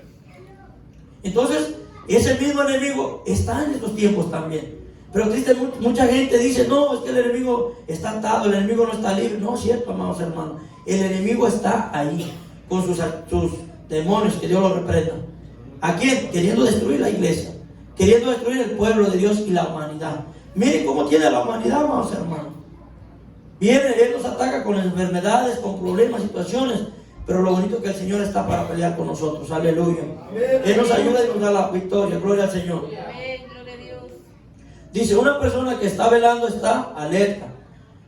Entonces, ese mismo enemigo está en estos tiempos también. Pero triste, mucha gente dice: no, es que el enemigo está atado, el enemigo no está libre. No es cierto, amados hermanos. El enemigo está ahí, con sus demonios, que Dios lo reprenda. ¿A quién? Queriendo destruir la iglesia, queriendo destruir el pueblo de Dios y la humanidad. Miren cómo tiene la humanidad, amados hermanos. Viene, él nos ataca con enfermedades, con problemas, situaciones. Pero lo bonito es que el Señor está para pelear con nosotros. Aleluya. Él nos ayuda y nos da la victoria. Gloria al Señor. Dice: una persona que está velando está alerta.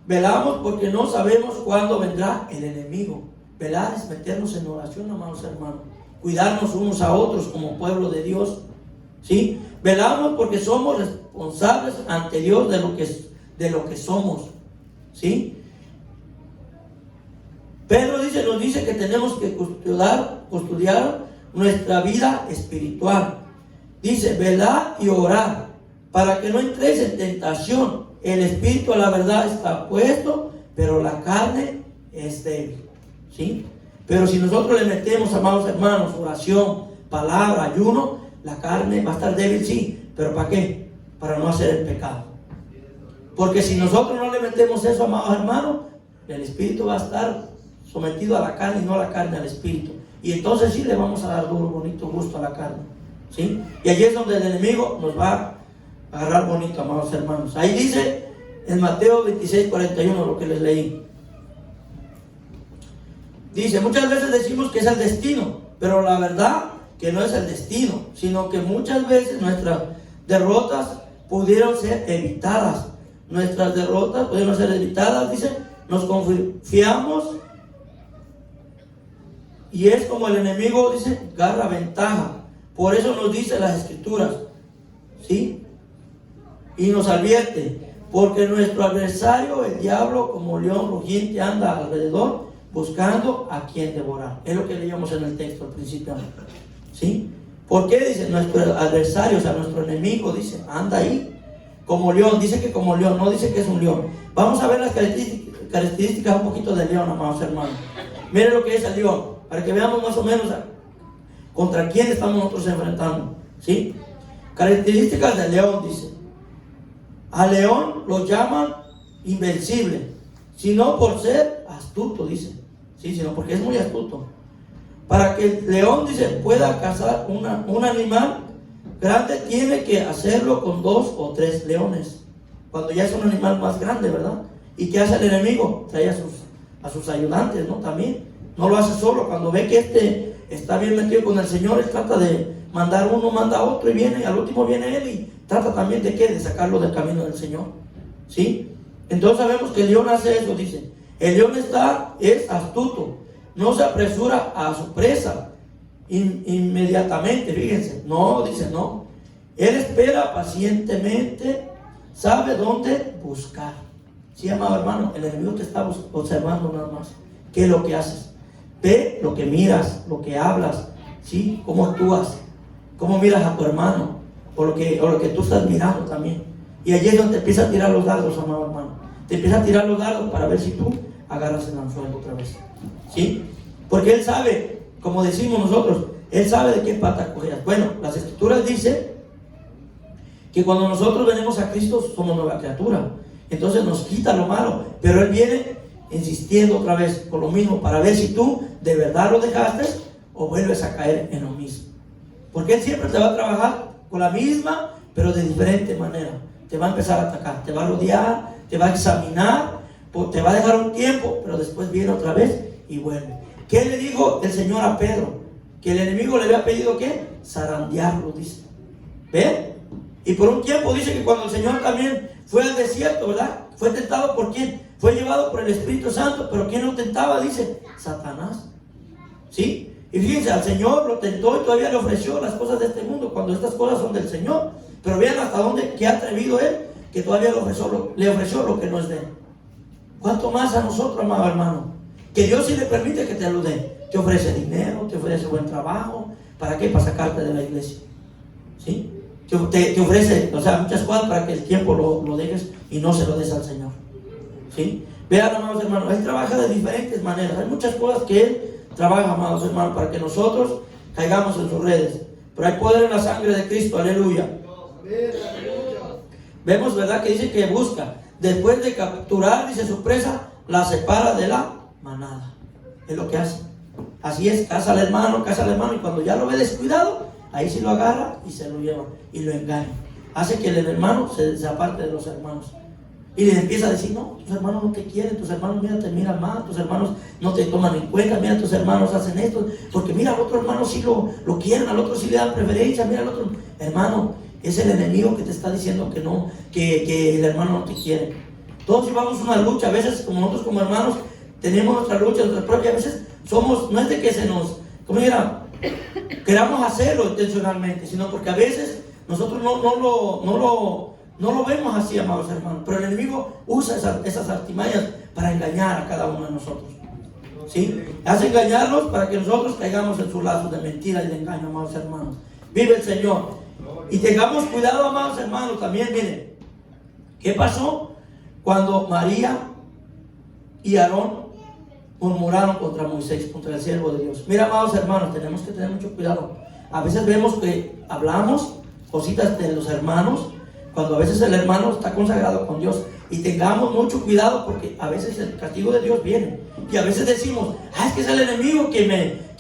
Velamos porque no sabemos cuándo vendrá el enemigo. Velar es meternos en oración, amados hermanos. Cuidarnos unos a otros como pueblo de Dios. ¿Sí? Velamos porque somos responsables ante Dios de lo que somos. ¿Sí? Pedro nos dice que tenemos que custodiar nuestra vida espiritual. Dice: velad y orad para que no entréis en tentación. El espíritu a la verdad está puesto, pero la carne es débil. ¿Sí? Pero si nosotros le metemos, amados hermanos, oración, palabra, ayuno, la carne va a estar débil, sí. ¿Pero para qué? Para no hacer el pecado. Porque si nosotros no le metemos eso, amados hermanos, el espíritu va a estar sometido a la carne y no la carne al espíritu. Y entonces sí le vamos a dar duro, bonito gusto a la carne. ¿Sí? Y allí es donde el enemigo nos va a agarrar bonito, amados hermanos. Ahí dice en Mateo 26:41 lo que les leí. Dice: muchas veces decimos que es el destino, pero la verdad que no es el destino, sino que muchas veces nuestras derrotas pudieron ser evitadas. Nuestras derrotas pudieron ser evitadas, dice. Nos confiamos y es como el enemigo, dice, agarra ventaja. Por eso nos dice las Escrituras, ¿sí? Y nos advierte: porque nuestro adversario, el diablo, como león rugiente, anda alrededor buscando a quien devorar. Es lo que leíamos en el texto al principio, ¿sí? ¿Por qué? Dice nuestro adversario, o sea, nuestro enemigo, dice, anda ahí como león. Dice que como león, no dice que es un león. Vamos a ver las características un poquito del león, amados hermanos. Miren lo que es el león, para que veamos más o menos contra quién estamos nosotros enfrentando, ¿sí? Características del león, dice: al león lo llaman invencible, sino por ser astuto, dice, ¿sí? Sino porque es muy astuto. Para que el león, dice, pueda cazar un animal grande, tiene que hacerlo con 2 o 3 leones. Cuando ya es un animal más grande, ¿verdad? ¿Y qué hace el enemigo? Trae a sus ayudantes, ¿no? También. No lo hace solo. Cuando ve que está bien metido con el Señor, él trata de mandar uno, manda otro, y viene, al último viene él y trata también de ¿qué? De sacarlo del camino del Señor. ¿Sí? Entonces sabemos que el león hace eso, dice. El león es astuto. No se apresura a su presa inmediatamente, fíjense. No, dice, no. Él espera pacientemente, sabe dónde buscar. Sí, amado hermano, el enemigo te está observando nada más. ¿Qué es lo que haces? Ve lo que miras, lo que hablas, ¿sí? Cómo actúas, cómo miras a tu hermano, o lo que tú estás mirando también. Y allí es donde te empieza a tirar los dardos, amado hermano. Te empieza a tirar los dardos para ver si tú agarras el anzuelo otra vez, ¿sí? Porque él sabe, como decimos nosotros, él sabe de qué pata cojeas. Bueno, las escrituras dicen que cuando nosotros venimos a Cristo somos nueva criatura. Entonces nos quita lo malo, pero él viene insistiendo otra vez con lo mismo para ver si tú de verdad lo dejaste o vuelves a caer en lo mismo. Porque él siempre te va a trabajar con la misma, pero de diferente manera. Te va a empezar a atacar, te va a rodear, te va a examinar, te va a dejar un tiempo, pero después viene otra vez y vuelve. ¿Qué le dijo el Señor a Pedro? Que el enemigo le había pedido ¿qué? Zarandearlo, dice. ¿Ve? Y por un tiempo dice que cuando el Señor también fue al desierto, ¿verdad? Fue tentado por ¿quién? Fue llevado por el Espíritu Santo, pero ¿quién lo tentaba? Dice, Satanás. ¿Sí? Y fíjense, al Señor lo tentó y todavía le ofreció las cosas de este mundo, cuando estas cosas son del Señor. Pero vean hasta dónde, qué atrevido él, que todavía le ofreció lo que no es de él. ¿Cuánto más a nosotros, amado hermano? Que Dios sí le permite que te lo dé. Te ofrece dinero, te ofrece buen trabajo. ¿Para qué? Para sacarte de la iglesia. ¿Sí? Te ofrece, o sea, muchas cosas para que el tiempo lo dejes y no se lo des al Señor. ¿Sí? Vean, amados hermanos, Él trabaja de diferentes maneras. Hay muchas cosas que Él trabaja, amados hermanos, para que nosotros caigamos en sus redes. Pero hay poder en la sangre de Cristo, aleluya. Vemos, ¿verdad? Que dice que busca. Después de capturar, dice, su presa, la separa de la manada. Es lo que hace. Así es, caza al hermano, y cuando ya lo ve descuidado, ahí sí lo agarra y se lo lleva y lo engaña. Hace que el hermano se aparte de los hermanos. Y les empieza a decir, no, tus hermanos no te quieren, tus hermanos mira, te miran mal, tus hermanos no te toman en cuenta, mira, tus hermanos hacen esto, porque mira, al otro hermano sí lo quieren, al otro sí le dan preferencia, mira al otro. Hermano, es el enemigo que te está diciendo que no, que el hermano no te quiere. Todos llevamos una lucha, a veces como nosotros como hermanos tenemos nuestra lucha, nuestra propia, a veces somos, no es de que se nos, como dijera, queramos hacerlo intencionalmente, sino porque a veces nosotros no lo vemos así, amados hermanos, pero el enemigo usa esas artimañas para engañar a cada uno de nosotros. ¿Sí? Hace engañarnos para que nosotros caigamos en sus lazos de mentira y de engaño, amados hermanos. Vive el Señor. Y tengamos cuidado, amados hermanos, también, miren, ¿qué pasó cuando María y Aarón murmuraron contra Moisés, contra el siervo de Dios? Mira, amados hermanos, tenemos que tener mucho cuidado. A veces vemos que hablamos cositas de los hermanos, cuando a veces el hermano está consagrado con Dios. Y tengamos mucho cuidado porque a veces el castigo de Dios viene. Y a veces decimos, es que es el enemigo que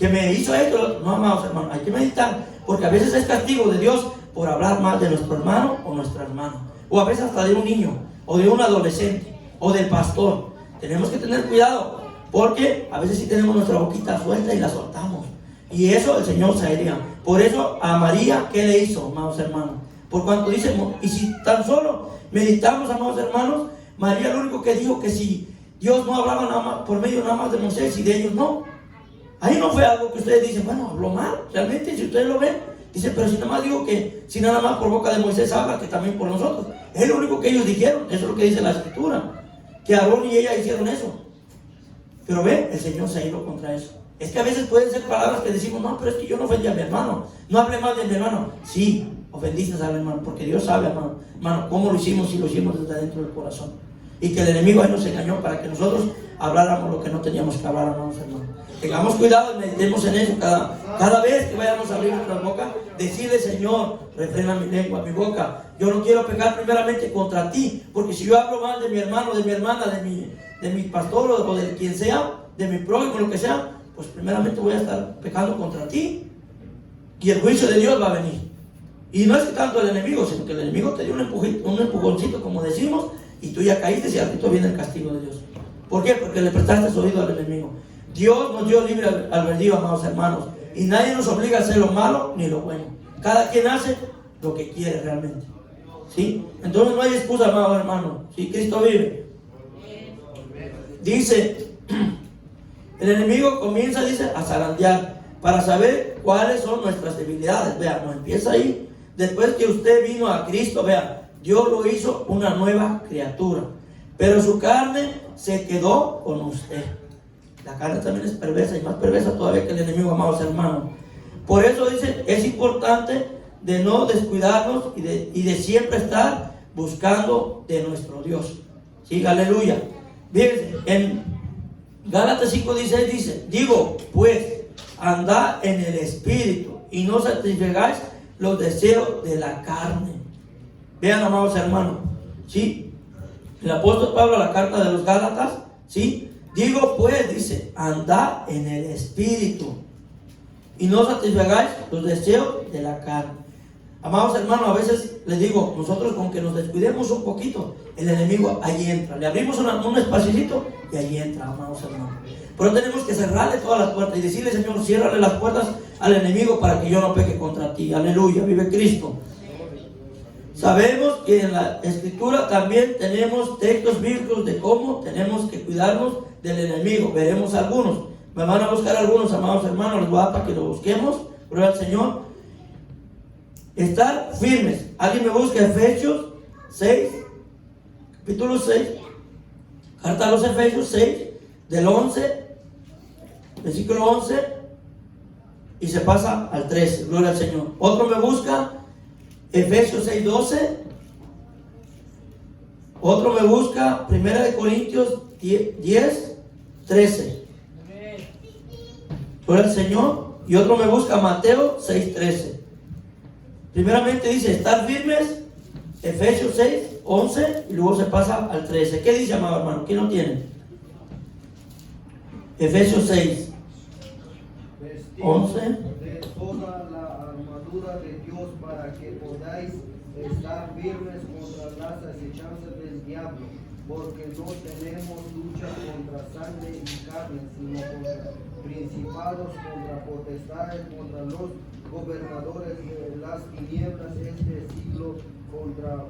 me hizo esto. No, amados hermanos, hay que meditar, porque a veces es castigo de Dios por hablar mal de nuestro hermano o nuestra hermana. O a veces hasta de un niño, o de un adolescente, o del pastor. Tenemos que tener cuidado, porque a veces sí tenemos nuestra boquita suelta y la soltamos. Y eso el Señor se airea. Por eso a María, ¿qué le hizo, amados hermanos? Por cuanto dice, y si tan solo meditamos, amados hermanos, María lo único que dijo que si Dios no hablaba nada más, por medio nada más de Moisés y de ellos no. Ahí no fue algo que ustedes dicen, bueno, habló mal, realmente, si ustedes lo ven, dice, pero si nada más digo que si nada más por boca de Moisés habla, que también por nosotros. Es lo único que ellos dijeron, eso es lo que dice la Escritura, que Aarón y ella hicieron eso. Pero ve, el Señor se ha ido contra eso. Es que a veces pueden ser palabras que decimos, no, pero es que yo no ofendí a mi hermano, no hablé mal de mi hermano. Sí, ofendiste al hermano, porque Dios sabe, hermano, cómo lo hicimos y lo hicimos desde dentro del corazón. Y que el enemigo ahí nos engañó para que nosotros habláramos lo que no teníamos que hablar, hermanos. Tengamos cuidado y meditemos en eso cada vez que vayamos a abrir nuestra boca, decirle, Señor, refrena mi lengua, mi boca. Yo no quiero pecar primeramente contra ti, porque si yo hablo mal de mi hermano, de mi hermana, de mi pastor o de quien sea, de mi prójimo, lo que sea, pues primeramente voy a estar pecando contra ti y el juicio de Dios va a venir. Y no es que tanto el enemigo, sino que el enemigo te dio un empujoncito, como decimos, y tú ya caíste y al ratito viene el castigo de Dios. ¿Por qué? Porque le prestaste oído al enemigo. Dios nos dio libre albedrío, amados hermanos, y nadie nos obliga a hacer lo malo ni lo bueno. Cada quien hace lo que quiere realmente. ¿Sí? Entonces no hay excusa, amados hermanos. ¿Sí? Cristo vive. Dice, el enemigo comienza, dice, a zarandear para saber cuáles son nuestras debilidades. Vea, no empieza ahí. Después que usted vino a Cristo, vea, Dios lo hizo una nueva criatura. pero su carne se quedó con usted. La carne también es perversa y más perversa todavía que el enemigo, amados hermanos. Por eso dice, es importante de no descuidarnos y de siempre estar buscando de nuestro Dios. Sí, aleluya. Fíjense, en Gálatas 5:16 dice, digo, pues, andad en el Espíritu y no satisfagáis los deseos de la carne. Vean, amados hermanos, ¿sí? El apóstol Pablo, a la carta de los Gálatas, ¿sí? Digo, pues, dice, andad en el Espíritu y no satisfagáis los deseos de la carne. Amados hermanos, a veces les digo, nosotros con que nos descuidemos un poquito, el enemigo ahí entra. Le abrimos un espacito y ahí entra, amados hermanos. Pero tenemos que cerrarle todas las puertas y decirle, Señor, ciérrale las puertas al enemigo para que yo no peque contra ti. Aleluya, vive Cristo. Sabemos que en la Escritura también tenemos textos bíblicos de cómo tenemos que cuidarnos del enemigo. Veremos algunos. Me van a buscar algunos, amados hermanos, les voy a dar para que lo busquemos. Gloria al Señor. Estar firmes. Alguien me busca Efesios 6, capítulo 6, carta a los Efesios 6, del 11, versículo 11, y se pasa al 13. Gloria al Señor. Otro me busca Efesios 6, 12. Otro me busca 1 Corintios 10, 13. Gloria al Señor. Y otro me busca Mateo 6, 13. Primeramente dice estar firmes, Efesios 6, 11, y luego se pasa al 13. ¿Qué dice, amado hermano? ¿Quién lo tiene? Efesios 6, 11. De toda la armadura de Dios para que podáis estar firmes contra las acechanzas del diablo, porque no tenemos lucha contra sangre y carne, sino contra principados, contra potestades, contra los gobernadores de las tinieblas de este siglo, contra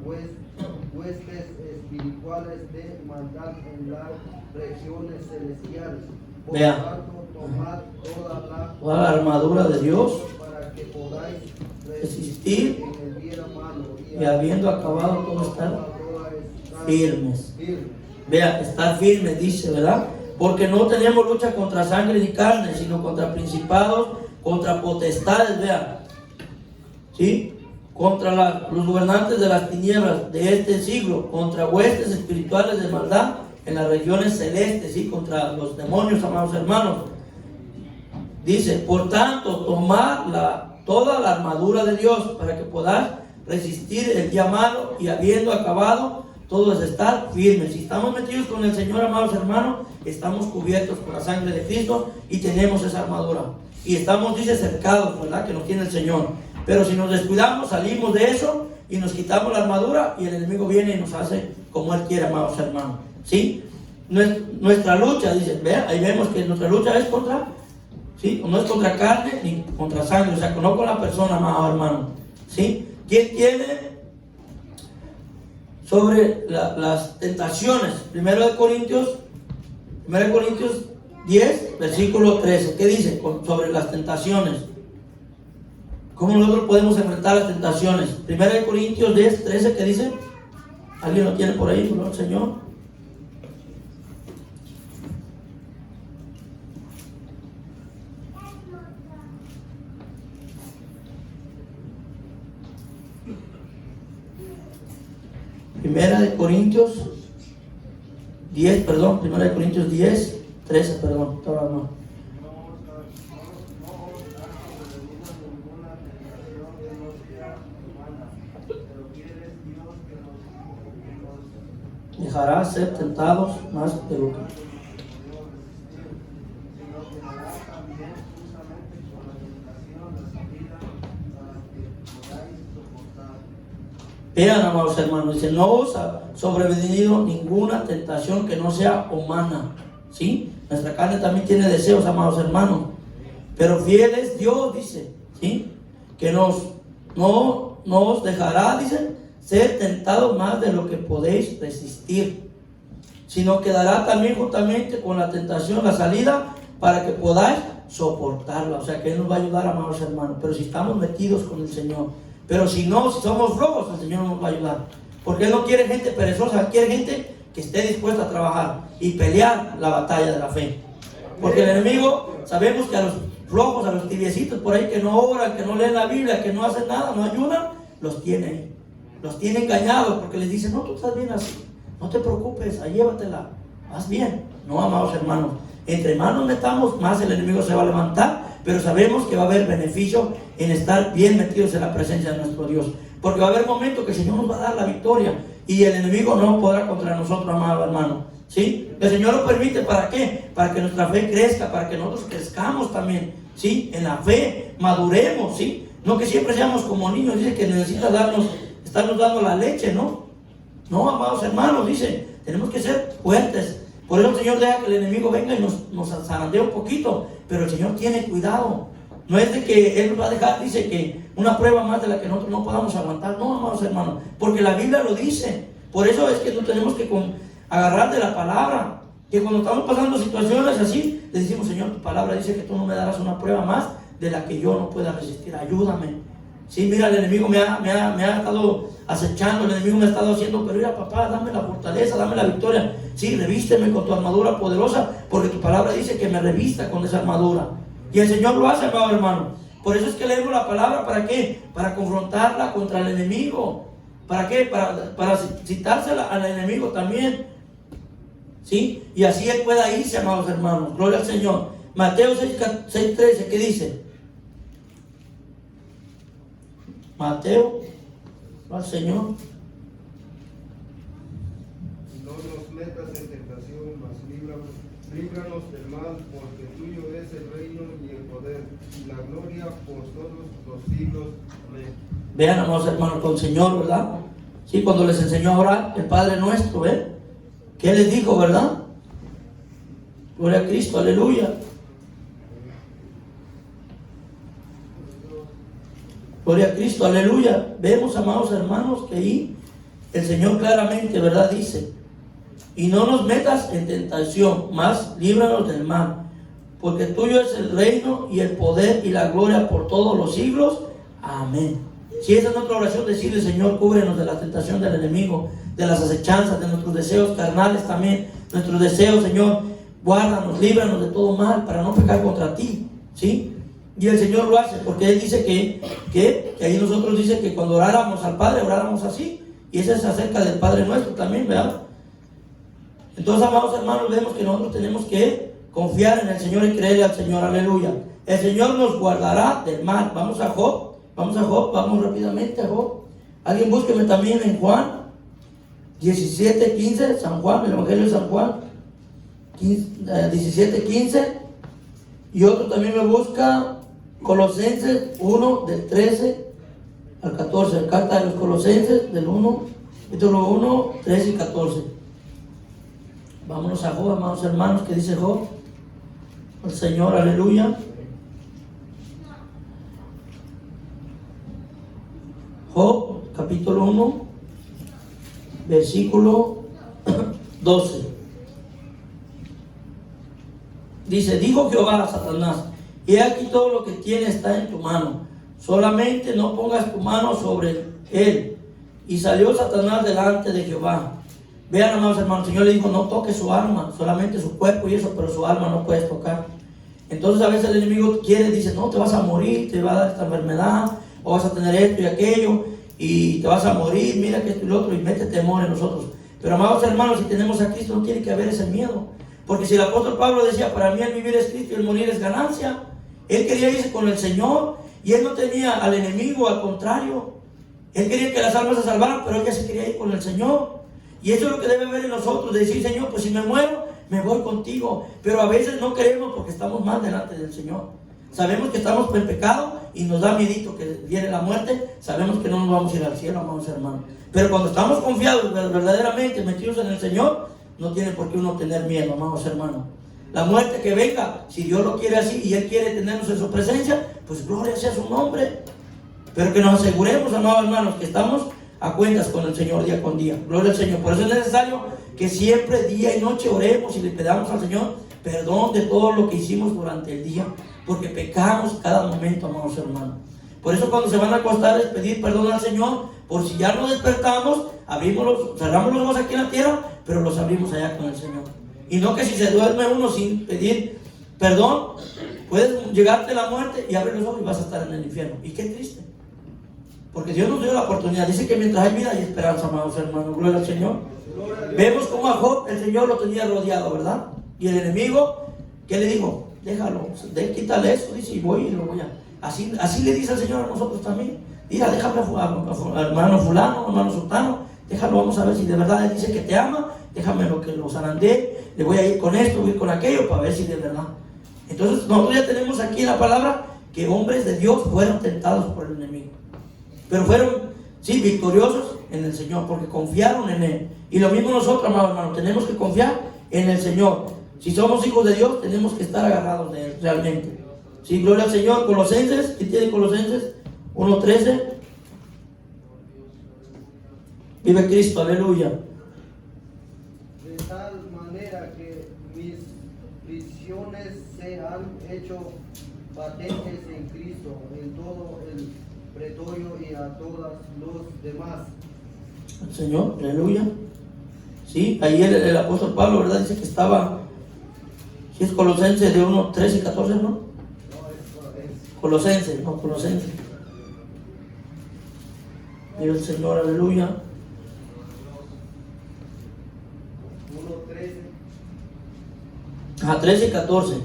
huestes espirituales de maldad en las regiones celestiales. Por Vean. tanto, tomad Toda la armadura de Dios para que podáis resistir en el día malo y habiendo acabado todo estar firmes. Vea, estar firmes, dice, ¿verdad? Porque no tenemos lucha contra sangre ni carne, sino contra principados, contra potestades, vean, ¿sí? Contra los gobernantes de las tinieblas de este siglo, contra huestes espirituales de maldad en las regiones celestes, ¿sí? Contra los demonios, amados hermanos. Dice, por tanto, tomad toda la armadura de Dios para que podáis resistir el día malo y habiendo acabado, todo es estar firmes. Si estamos metidos con el Señor, amados hermanos, estamos cubiertos por la sangre de Cristo y tenemos esa armadura. Y estamos, dice, cercados, ¿verdad? Que nos tiene el Señor. Pero si nos descuidamos, salimos de eso y nos quitamos la armadura y el enemigo viene y nos hace como él quiere, amados hermanos. ¿Sí? Nuestra lucha, dice, vean, ahí vemos que nuestra lucha es contra, ¿sí? No es contra carne ni contra sangre, o sea, no con la persona, amado hermano. ¿Sí? ¿Quién tiene sobre las tentaciones? 1 Corintios 10, versículo 13. ¿Qué dice sobre las tentaciones? ¿Cómo nosotros podemos enfrentar las tentaciones? 1 Corintios 10, 13, ¿qué dice? ¿Alguien lo tiene por ahí, ¿no, Señor? Primera de Corintios 10, 13, perdón, estaba mal. Dejará ser tentados más de lo que. Vean, amados hermanos, dice, no os ha sobrevenido ninguna tentación que no sea humana. ¿Sí? Nuestra carne también tiene deseos, amados hermanos. Pero fiel es Dios, dice, ¿sí? Que no os dejará, dice, ser tentados más de lo que podéis resistir, sino que dará también juntamente con la tentación la salida para que podáis soportarla. O sea que Él nos va a ayudar, amados hermanos, pero si estamos metidos con el Señor. Pero si no, si somos flojos, el Señor nos va a ayudar, porque Él no quiere gente perezosa, quiere gente que esté dispuesto a trabajar y pelear la batalla de la fe. Porque el enemigo, sabemos que a los flojos, a los tibiecitos por ahí que no oran, que no leen la Biblia, que no hacen nada, no ayudan, los tiene engañados, porque les dicen, no, tú estás bien así, no te preocupes, ahí llévatela, vas bien. No, amados hermanos, entre más nos metamos, más el enemigo se va a levantar, pero sabemos que va a haber beneficio en estar bien metidos en la presencia de nuestro Dios, porque va a haber momentos que el Señor nos va a dar la victoria y el enemigo no podrá contra nosotros, amados hermanos. ¿Sí? El Señor lo permite, ¿para qué? Para que nuestra fe crezca, para que nosotros crezcamos también, ¿sí? En la fe, maduremos, ¿sí? No que siempre seamos como niños, dice que necesita estarnos dando la leche, ¿no? No, amados hermanos, dice, tenemos que ser fuertes. Por eso el Señor deja que el enemigo venga y nos zarandee un poquito, pero el Señor tiene cuidado. No es de que Él nos va a dejar, dice que una prueba más de la que nosotros no podamos aguantar. No, amados hermanos, porque la Biblia lo dice. Por eso es que no tenemos que agarrar de la palabra, que cuando estamos pasando situaciones así, le decimos, Señor, tu palabra dice que tú no me darás una prueba más de la que yo no pueda resistir, ayúdame. Sí, mira, el enemigo me ha estado acechando, el enemigo me ha estado haciendo, pero mira, papá, dame la fortaleza, dame la victoria. Sí, revísteme con tu armadura poderosa, porque tu palabra dice que me revista con esa armadura. Y el Señor lo hace, amado hermano. Por eso es que leemos la palabra, ¿para qué? Para confrontarla contra el enemigo. ¿Para qué? Para citársela al enemigo también. ¿Sí? Y así él pueda irse, amados hermanos. Gloria al Señor. Mateo 6:13, ¿qué dice? Mateo, al Señor. No nos metas en tentación, mas líbranos del mal, porque tuyo es el reino y el poder y la gloria por todos los siglos. Amén. Vean, amados hermanos, con el Señor, ¿verdad? Sí, cuando les enseñó a orar, el Padre Nuestro, ¿eh? ¿Qué les dijo, verdad? Gloria a Cristo, aleluya. Gloria a Cristo, aleluya. Vemos, amados hermanos, que ahí el Señor claramente, ¿verdad? Dice, y no nos metas en tentación, mas líbranos del mal, porque tuyo es el reino y el poder y la gloria por todos los siglos. Amén. Si esa es nuestra oración, decirle, Señor, cúbrenos de la tentación del enemigo, de las acechanzas, de nuestros deseos carnales también, nuestros deseos, Señor, guárdanos, líbranos de todo mal para no pecar contra ti, ¿sí? Y el Señor lo hace, porque Él dice que ahí nosotros dice que cuando oráramos al Padre, oráramos así, y eso es acerca del Padre Nuestro también, ¿verdad? Entonces, amados hermanos, vemos que nosotros tenemos que confiar en el Señor y creerle al Señor, aleluya. El Señor nos guardará del mal. Vamos a Job, vamos rápidamente a Job. Alguien búsqueme también en Juan 17:15, San Juan, el Evangelio de San Juan 17:15, y otro también me busca Colosenses 1, del 13 al 14, carta de los Colosenses del 1, capítulo 1, 13 y 14. Vámonos a Job, amados hermanos, ¿qué dice Job? El Señor, aleluya. Job, capítulo 1, versículo 12. Dice, dijo Jehová a Satanás, he aquí todo lo que tienes está en tu mano, solamente no pongas tu mano sobre él. Y salió Satanás delante de Jehová. Vean, amados hermanos, el Señor le dijo, no toques su alma, solamente su cuerpo y eso, pero su alma no puedes tocar. Entonces a veces el enemigo quiere, dice, no, te vas a morir, te va a dar esta enfermedad, o vas a tener esto y aquello, y te vas a morir, mira que esto y lo otro, y mete temor en nosotros. Pero amados hermanos, si tenemos a Cristo no tiene que haber ese miedo. Porque si el apóstol Pablo decía, para mí el vivir es Cristo y el morir es ganancia, él quería irse con el Señor, y él no tenía al enemigo, al contrario. Él quería que las almas se salvaran, pero él ya se quería ir con el Señor. Y eso es lo que debe haber en nosotros, de decir, Señor, pues si me muero, me voy contigo. Pero a veces no queremos porque estamos mal delante del Señor. Sabemos que estamos en pecado y nos da miedito que viene la muerte. Sabemos que no nos vamos a ir al cielo, amados hermanos. Pero cuando estamos confiados verdaderamente, metidos en el Señor, no tiene por qué uno tener miedo, amados hermanos. La muerte que venga, si Dios lo quiere así y Él quiere tenernos en su presencia, pues gloria sea su nombre. Pero que nos aseguremos, amados hermanos, que estamos a cuentas con el Señor día con día. Gloria al Señor. Por eso es necesario que siempre, día y noche, oremos y le pedamos al Señor perdón de todo lo que hicimos durante el día, porque pecamos cada momento, amados hermanos. Por eso cuando se van a acostar es pedir perdón al Señor, Por si ya no despertamos, cerramos los ojos aquí en la tierra, pero los abrimos allá con el Señor. Y no que si se duerme uno sin pedir perdón, puedes llegarte la muerte y abrir los ojos y vas a estar en el infierno. Y qué triste. Porque Dios nos dio la oportunidad. Dice que mientras hay vida hay esperanza, amados hermanos. Gloria al Señor. Vemos cómo a Job el Señor lo tenía rodeado, ¿verdad? Y el enemigo, ¿qué le dijo? Déjalo, quítale eso, dice, y voy y lo voy a... Así le dice el Señor a nosotros también. Mira, déjame a hermano fulano, hermano sultano, déjalo, vamos a ver si de verdad él dice que te ama, déjame lo que lo zarandee, le voy a ir con esto, voy a ir con aquello, para ver si de verdad. Entonces nosotros ya tenemos aquí en la palabra que hombres de Dios fueron tentados por el enemigo, pero fueron, sí, victoriosos en el Señor, porque confiaron en Él. Y lo mismo nosotros, amados hermanos, tenemos que confiar en el Señor. Si somos hijos de Dios, tenemos que estar agarrados de Él, realmente. Sí, gloria al Señor. Colosenses, ¿quién tiene Colosenses? 1:13. Vive Cristo, aleluya. De tal manera que mis prisiones se han hecho patentes en Cristo, en todo el pretorio y a todos los demás. El Señor, aleluya. Sí, ahí el apóstol Pablo, ¿verdad? Dice que estaba, si es Colosenses de 1:13 y 14, ¿no? Colosenses. Dios el Señor, aleluya. 1:13. 13 y 14.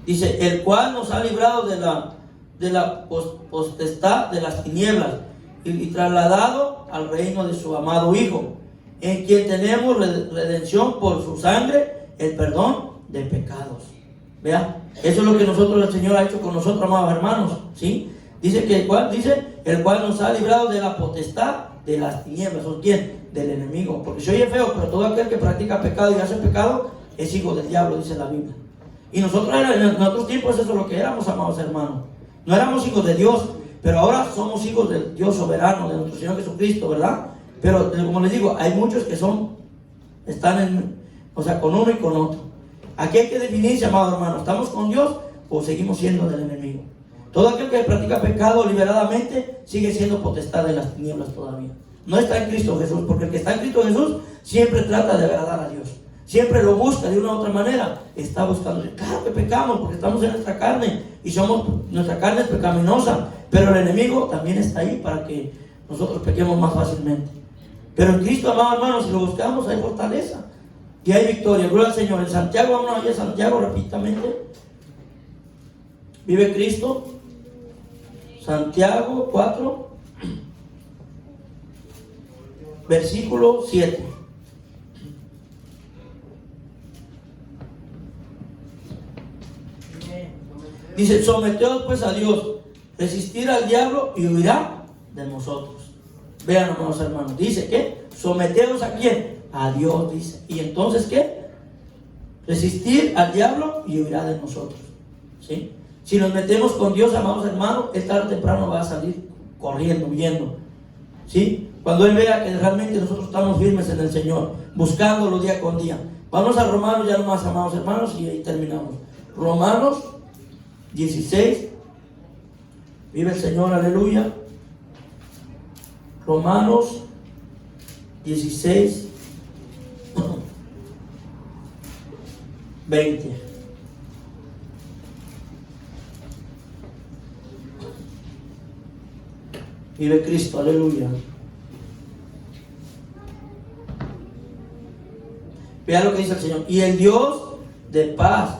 Dice, el cual nos ha librado de la potestad de las tinieblas y trasladado al reino de su amado Hijo, en quien tenemos redención por su sangre, el perdón de pecados. Vea, eso es lo que el Señor ha hecho con nosotros, amados hermanos, ¿sí? Dice que el cual nos ha librado de la potestad de las tinieblas. ¿O quién? Del enemigo. Porque se oye feo, pero todo aquel que practica pecado y hace pecado es hijo del diablo, dice la Biblia. Y nosotros en nuestros tiempos eso es lo que éramos, amados hermanos. No éramos hijos de Dios, pero ahora somos hijos del Dios soberano, de nuestro Señor Jesucristo, ¿verdad? Pero como les digo, hay muchos que están con uno y con otro. Aquí hay que definirse, amados hermanos, ¿estamos con Dios o seguimos siendo del enemigo? Todo aquel que practica pecado liberadamente sigue siendo potestad de las tinieblas todavía. No está en Cristo Jesús, porque el que está en Cristo Jesús siempre trata de agradar a Dios. Siempre lo busca de una u otra manera. Está buscando. Claro que pecamos porque estamos en nuestra carne y nuestra carne es pecaminosa, pero el enemigo también está ahí para que nosotros pequemos más fácilmente. Pero en Cristo, amados hermanos, si lo buscamos hay fortaleza y hay victoria. Gloria al Señor. En Santiago, vamos a Santiago rápidamente. Vive Cristo. Santiago 4, versículo 7. Dice, someteos pues a Dios, resistir al diablo y huirá de nosotros. Vean, amados hermanos, dice que someteos a quién, a Dios, dice. Y entonces ¿qué? Resistir al diablo y huirá de nosotros. ¿Sí? Si nos metemos con Dios, amados hermanos, Él tarde o temprano va a salir corriendo, huyendo. ¿Sí? Cuando Él vea que realmente nosotros estamos firmes en el Señor, buscándolo día con día. Vamos a Romanos ya nomás, amados hermanos, y ahí terminamos. Romanos 16. Vive el Señor, aleluya. Romanos 16, 20. Vive Cristo, aleluya. Vea lo que dice el Señor. Y el Dios de paz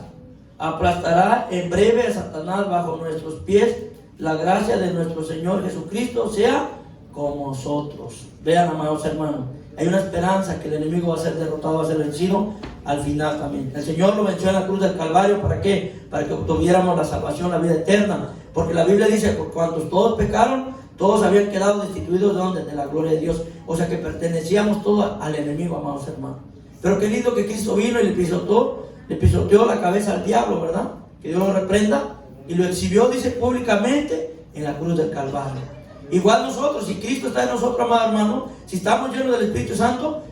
aplastará en breve a Satanás bajo nuestros pies. La gracia de nuestro Señor Jesucristo sea con nosotros. Vean, amados hermanos, hay una esperanza que el enemigo va a ser derrotado, va a ser vencido al final también. El Señor lo venció en la cruz del Calvario. ¿Para qué? Para que obtuviéramos la salvación, la vida eterna. Porque la Biblia dice, por cuantos todos pecaron, todos habían quedado destituidos de ¿dónde? De la gloria de Dios. O sea que pertenecíamos todos al enemigo, amados hermanos. Pero qué lindo que Cristo vino y le pisoteó la cabeza al diablo, ¿verdad? Que Dios lo reprenda. Y lo exhibió, dice, públicamente en la cruz del Calvario. Igual nosotros, si Cristo está en nosotros, amados hermanos, si estamos llenos del Espíritu Santo,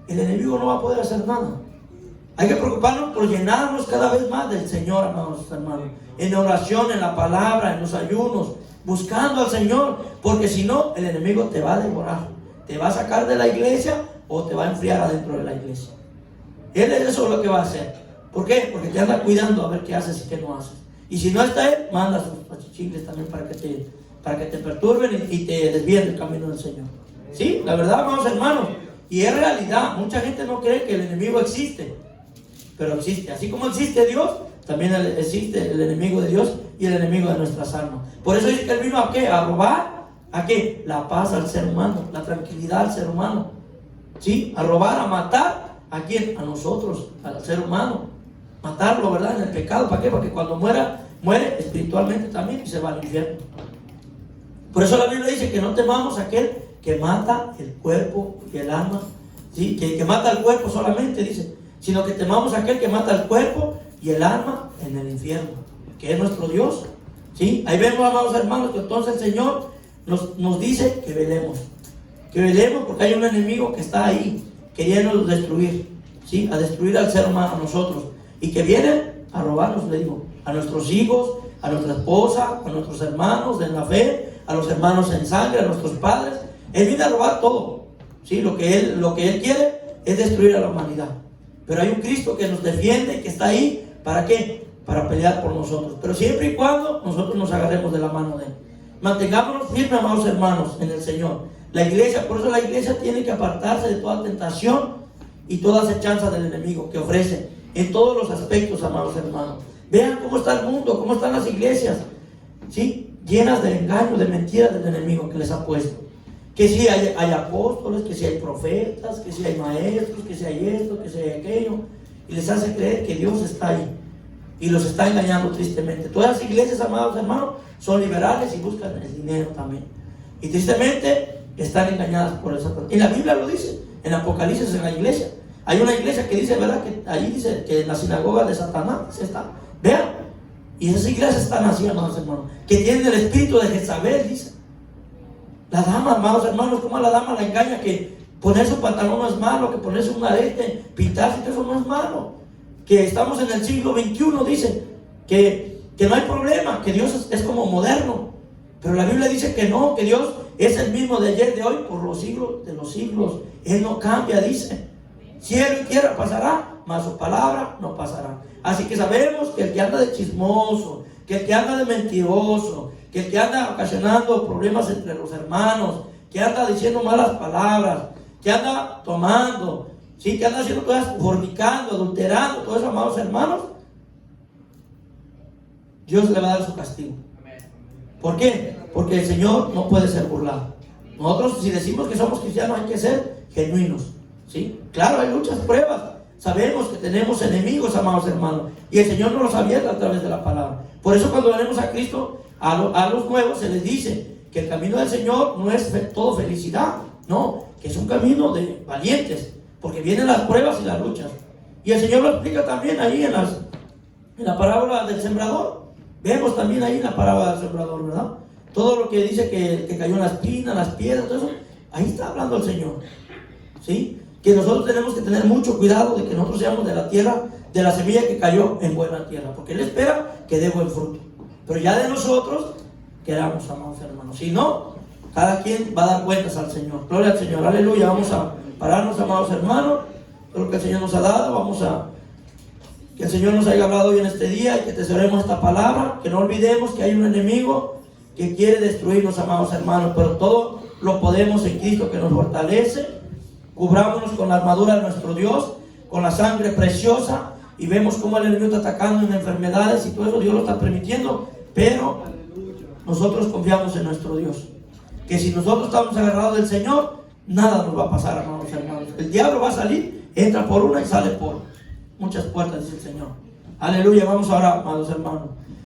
el enemigo no va a poder hacer nada. Hay que preocuparnos por llenarnos cada vez más del Señor, amados hermanos. En oración, en la palabra, en los ayunos. buscando al Señor, porque si no, el enemigo te va a devorar, te va a sacar de la iglesia o te va a enfriar adentro de la iglesia. Él es eso lo que va a hacer. ¿Por qué? Porque te anda cuidando a ver qué haces y qué no haces. Y si no está él, manda sus achichincles también para que te perturben y te desvíen del camino del Señor. Sí, la verdad, amados hermanos. Y es realidad. Mucha gente no cree que el enemigo existe, pero existe. Así como existe Dios, también existe el enemigo de Dios y el enemigo de nuestras almas. Por eso dice que él vino a ¿qué? A robar, ¿a qué? La paz al ser humano, la tranquilidad al ser humano. ¿Sí? A robar, a matar, ¿a quién? A nosotros, al ser humano. Matarlo, ¿verdad? En el pecado. ¿Para qué? Porque cuando muere espiritualmente también y se va al infierno. Por eso la Biblia dice que no temamos a aquel que mata el cuerpo y el alma. ¿Sí? Que mata el cuerpo solamente, dice. Sino que temamos a aquel que mata el cuerpo y el alma en el infierno, que es nuestro Dios. ¿Sí? Ahí vemos, amados hermanos, que entonces el Señor nos dice que velemos. Que velemos porque hay un enemigo que está ahí, queriendo destruir. ¿Sí? A destruir al ser humano, a nosotros. Y que viene a robarnos, le digo, a nuestros hijos, a nuestra esposa, a nuestros hermanos en la fe, a los hermanos en sangre, a nuestros padres. Él viene a robar todo. ¿Sí? Lo que él quiere es destruir a la humanidad. Pero hay un Cristo que nos defiende, que está ahí. ¿Para qué? Para pelear por nosotros. Pero siempre y cuando nosotros nos agarremos de la mano de Él. Mantengámonos firmes, amados hermanos, en el Señor. La iglesia, por eso la iglesia tiene que apartarse de toda tentación y toda acechanza del enemigo que ofrece en todos los aspectos, amados hermanos. Vean cómo está el mundo, cómo están las iglesias, ¿sí? Llenas de engaño, de mentiras del enemigo que les ha puesto. Que si hay apóstoles, que si hay profetas, que si hay maestros, que si hay esto, que si hay aquello. Y les hace creer que Dios está ahí. Y los está engañando tristemente. Todas las iglesias, amados hermanos, son liberales y buscan el dinero también. Y tristemente están engañadas por esa persona. Y la Biblia lo dice, en Apocalipsis, en la iglesia. Hay una iglesia que dice, ¿verdad? Que ahí dice que en la sinagoga de Satanás está. Vean. Y esas iglesias están así, amados hermanos. Que tienen el espíritu de Jezabel, dice. La dama, amados hermanos, como a la dama la engaña que ponerse un pantalón no es malo, que ponerse un arete, pintarse, que eso no es malo. Que estamos en el siglo XXI, dice, que no hay problema, que Dios es como moderno. Pero la Biblia dice que no, que Dios es el mismo de ayer, de hoy, por los siglos de los siglos. Él no cambia, dice. Cielo y tierra pasará, mas su palabra no pasará. Así que sabemos que el que anda de chismoso, que el que anda de mentiroso, que el que anda ocasionando problemas entre los hermanos, que anda diciendo malas palabras, que anda tomando, ¿sí? Que anda haciendo cosas, fornicando, adulterando, todo eso, amados hermanos, Dios le va a dar su castigo. ¿Por qué? Porque el Señor no puede ser burlado. Nosotros, si decimos que somos cristianos, hay que ser genuinos, ¿sí? Claro, hay muchas pruebas. Sabemos que tenemos enemigos, amados hermanos, y el Señor nos los abierta a través de la palabra. Por eso cuando venimos a Cristo, a los nuevos se les dice que el camino del Señor no es todo felicidad, no, que es un camino de valientes, porque vienen las pruebas y las luchas. Y el Señor lo explica también ahí en la parábola del sembrador. Vemos también ahí en la parábola del sembrador, ¿verdad? Todo lo que dice que cayó en las espinas, las piedras, todo eso, ahí está hablando el Señor, ¿sí? Que nosotros tenemos que tener mucho cuidado de que nosotros seamos de la tierra, de la semilla que cayó en buena tierra, porque Él espera que dé buen fruto. Pero ya de nosotros queramos, amados hermanos. Si no, cada quien va a dar cuentas al Señor. Gloria al Señor, aleluya. Vamos a pararnos, amados hermanos, todo lo que el Señor nos ha dado. Que el Señor nos haya hablado hoy en este día y que atesoremos esta palabra. Que no olvidemos que hay un enemigo que quiere destruirnos, amados hermanos, pero todo lo podemos en Cristo que nos fortalece. Cubrámonos con la armadura de nuestro Dios, con la sangre preciosa, y vemos cómo el enemigo está atacando en enfermedades y todo eso Dios lo está permitiendo, pero nosotros confiamos en nuestro Dios, que si nosotros estamos agarrados del Señor, nada nos va a pasar, amados hermanos. El diablo va a salir, entra por una y sale por muchas puertas, dice el Señor. Aleluya. Vamos ahora, amados hermanos.